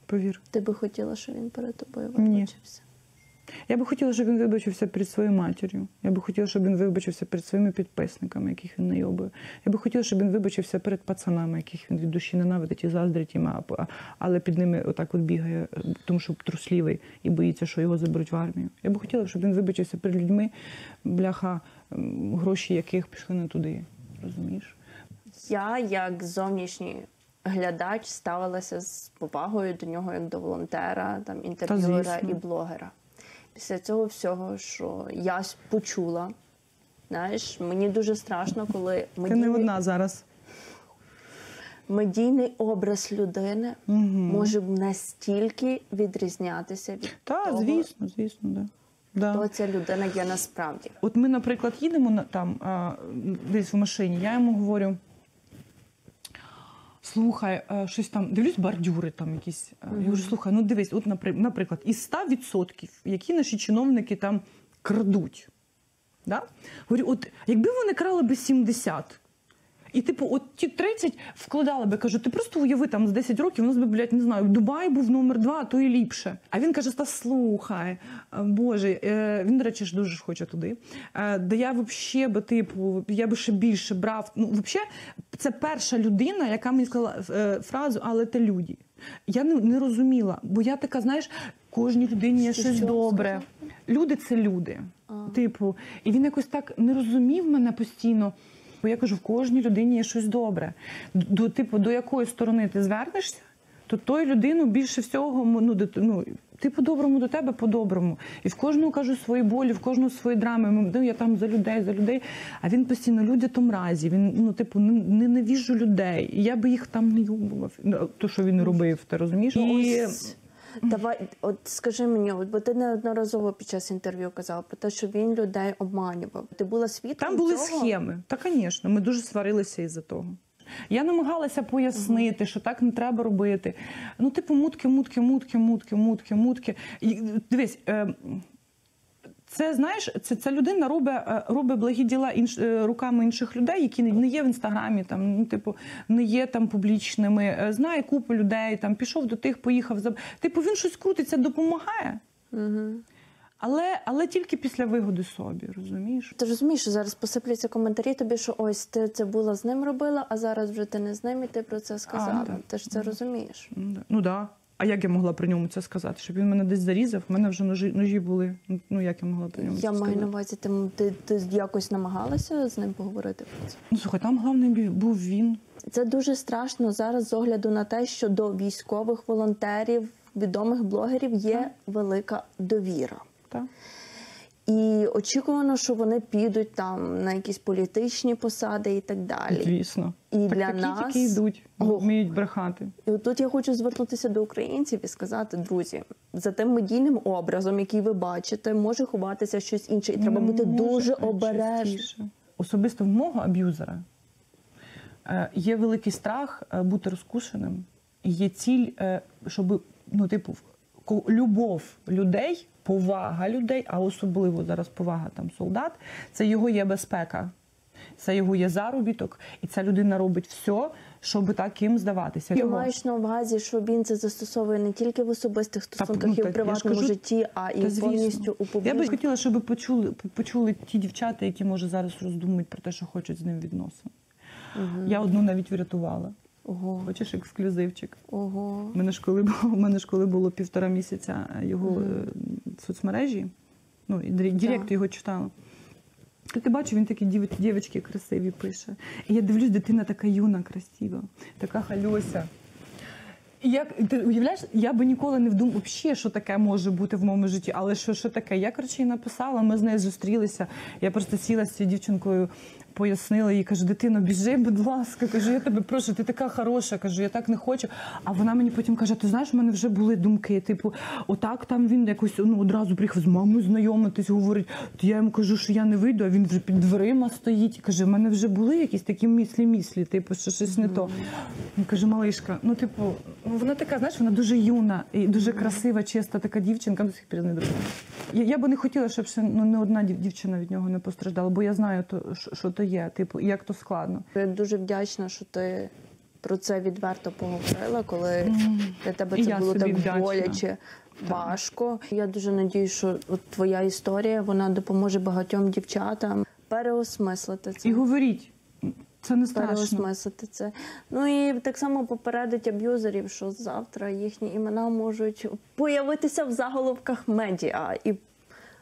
Повір. Ти би хотіла, щоб він перед тобою вибачився? Ні. Я би хотіла, щоб він вибачився перед своєю матір'ю. Я би хотіла, щоб він вибачився перед своїми підписниками, яких він найобує. Я би хотіла, щоб він вибачився перед пацанами, яких він від душі ненавидить і заздрить їм, але під ними отак от бігає, тому що труслівий і боїться, що його заберуть в армію. Я би хотіла, щоб він вибачився перед людьми, бляха, гроші яких пішли не туди. Розумієш? Я, як зовнішній глядач, ставилася з повагою до нього як до волонтера, там, інтерв'юера і блогера. Після цього всього, що я почула, знаєш, мені дуже страшно, коли Ти не одна зараз. Медійний образ людини може настільки відрізнятися від того, звісно, да. Да. хто ця людина є насправді. От ми, наприклад, їдемо там десь в машині, я йому говорю, слухай, щось там, дивлюсь, бордюри там якісь. Я говорю, слухай, ну дивись, от, наприклад, із 100%, які наші чиновники там крадуть. Да? Говорю, от якби вони крали би 70, і типу, от ті 30 вкладали би, кажу, ти просто уяви, там з 10 років у нас би, блядь, не знаю, Дубай був номер 2, а то і ліпше. А він каже, та слухай, Боже, він, до речі, ж дуже ж хоче туди. Да я взагалі би, типу, я би ще більше брав. Ну, взагалі, це перша людина, яка мені сказала фразу, але те люди. Я не розуміла, бо я така, знаєш, кожній людині є щось добре. Люди – це люди. Типу, і він якось так не розумів мене постійно. Бо я кажу, в кожній людині є щось добре. До якої сторони ти звернешся, то тої людину більше всього, ти по-доброму до тебе по-доброму. І в кожного, кажу, свої болі, в кожного свої драми. Я там за людей. А він постійно, люди то мразі. Він, ненавіжу людей. І я би їх там не любила. То, що він робив, ти розумієш? Давай, от скажи мені, бо ти неодноразово під час інтерв'ю казала про те, що він людей обманював. Ти була свідком Там були цього? схеми. Та, звісно, ми дуже сварилися із-за того. Я намагалася пояснити, що так не треба робити. Ну, типу, мутки. І, дивись, це, знаєш, ця людина робить благі діла руками інших людей, які не є в Інстаграмі, там, ну, типу, не є там публічними, знає купу людей, там, пішов до тих, поїхав. Типу, він щось крутиться, допомагає. Але тільки після вигоди собі, розумієш? Ти розумієш, що зараз посипляться коментарі тобі, що ось ти це була з ним робила, а зараз вже ти не з ним і ти про це сказала. Ти ж це розумієш? Ну так. А як я могла при ньому це сказати? Щоб він мене десь зарізав? У мене вже ножі були. Ну як я могла при ньому це сказати? Я маю на увазі, ти якось намагалася з ним поговорити про це? Ну слухай, там головний був він. Це дуже страшно зараз з огляду на те, що до військових волонтерів, відомих блогерів є велика довіра. Так. І очікувано, що вони підуть там на якісь політичні посади і так далі. Звісно. І так для такі нас... тільки йдуть, вміють брехати. І от тут я хочу звернутися до українців і сказати, друзі, за тим медійним образом, який ви бачите, може ховатися щось інше. І треба бути дуже обережним. Особисто в мого аб'юзера є великий страх бути розкушеним. І є ціль, щоб, любов людей, повага людей, а особливо зараз повага там солдат, це його є безпека, це його є заробіток, і ця людина робить все, щоб таким здаватися. Ти маєш на увазі, що він це застосовує не тільки в особистих стосунках і в приватному житті, а і повністю у публічному? Я би хотіла, щоб почули ті дівчата, які, може, зараз роздумують про те, що хочуть з ним відносин. Я одну навіть врятувала. Ого. Хочеш ексклюзивчик? Ого. У мене ж коли було 1,5 місяця його соцмережі, і директ його читала. Ти бачиш, він такі дівчатки красиві пише. І я дивлюсь, дитина така юна, красива, така хальося. І ти уявляєш, я би ніколи не вдумала, взагалі, що таке може бути в моєму житті, але що таке? Я, коротше, їй написала, ми з нею зустрілися, я просто сіла з цією дівчинкою, пояснила їй, кажу, дитино, біжи, будь ласка, кажу, я тебе прошу, ти така хороша, кажу, я так не хочу. А вона мені потім каже, ти знаєш, в мене вже були думки, типу, отак там він якось одразу приїхав з мамою знайомитись, говорить, я йому кажу, що я не вийду, а він вже під дверима стоїть, каже, в мене вже були якісь такі міслі, типу, що щось не то. Він каже, малишка, вона така, знаєш, вона дуже юна і дуже красива, чиста така дівчинка, до сих пір не дружина. Я би не хотіла, щоб ще не одна дівчина від нього не постраждала, бо я знаю, що то є, типу, і як то складно. Я дуже вдячна, що ти про це відверто поговорила, коли для тебе це було так боляче, важко. Я дуже надіюсь, що твоя історія, вона допоможе багатьом дівчатам переосмислити це. І говоріть. Це не страшно. Переосмислити це. Ну і так само попередить аб'юзерів, що завтра їхні імена можуть появитися в заголовках медіа. І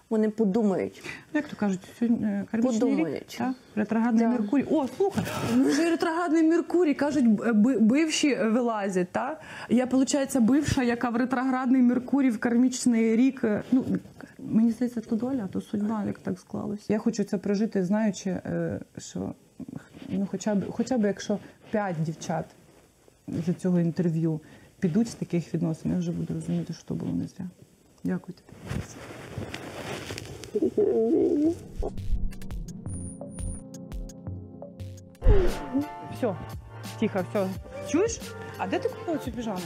вони подумають. Як то кажуть, сьогодні кармічний рік, так? Ретроградний Меркурій. О, слухай, вже ретроградний Меркурій, кажуть, бивші вилазять, так? Я, виходить, бивша, яка в ретроградний Меркурій в кармічний рік. Мені здається, то доля, то судьба, як так склалося. Я хочу це прожити, знаючи, що хоча б якщо 5 дівчат з цього інтерв'ю підуть з таких відносин, я вже буду розуміти, що то було не зря. Дякую тобі. Все, тихо, все. Чуєш? А де ти купила цю піжаму?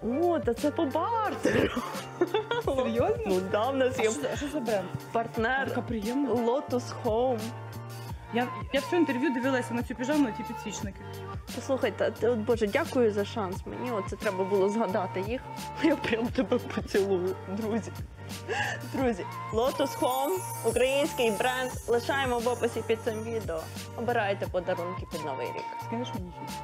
О, та це по бартеру. Серйозно? Ну да, в нас А є що за бренд? партнер Така приємна. Lotus Home. Я все інтерв'ю дивилася на цю піжаму, ті підсвічники. Послухайте, от, Боже, дякую за шанс. Мені оце треба було згадати їх. Я прям тебе поцілую, друзі. Друзі, Lotus Home, український бренд. Лишаємо в описі під цим відео. Обирайте подарунки під Новий рік. Скажеш мені щось?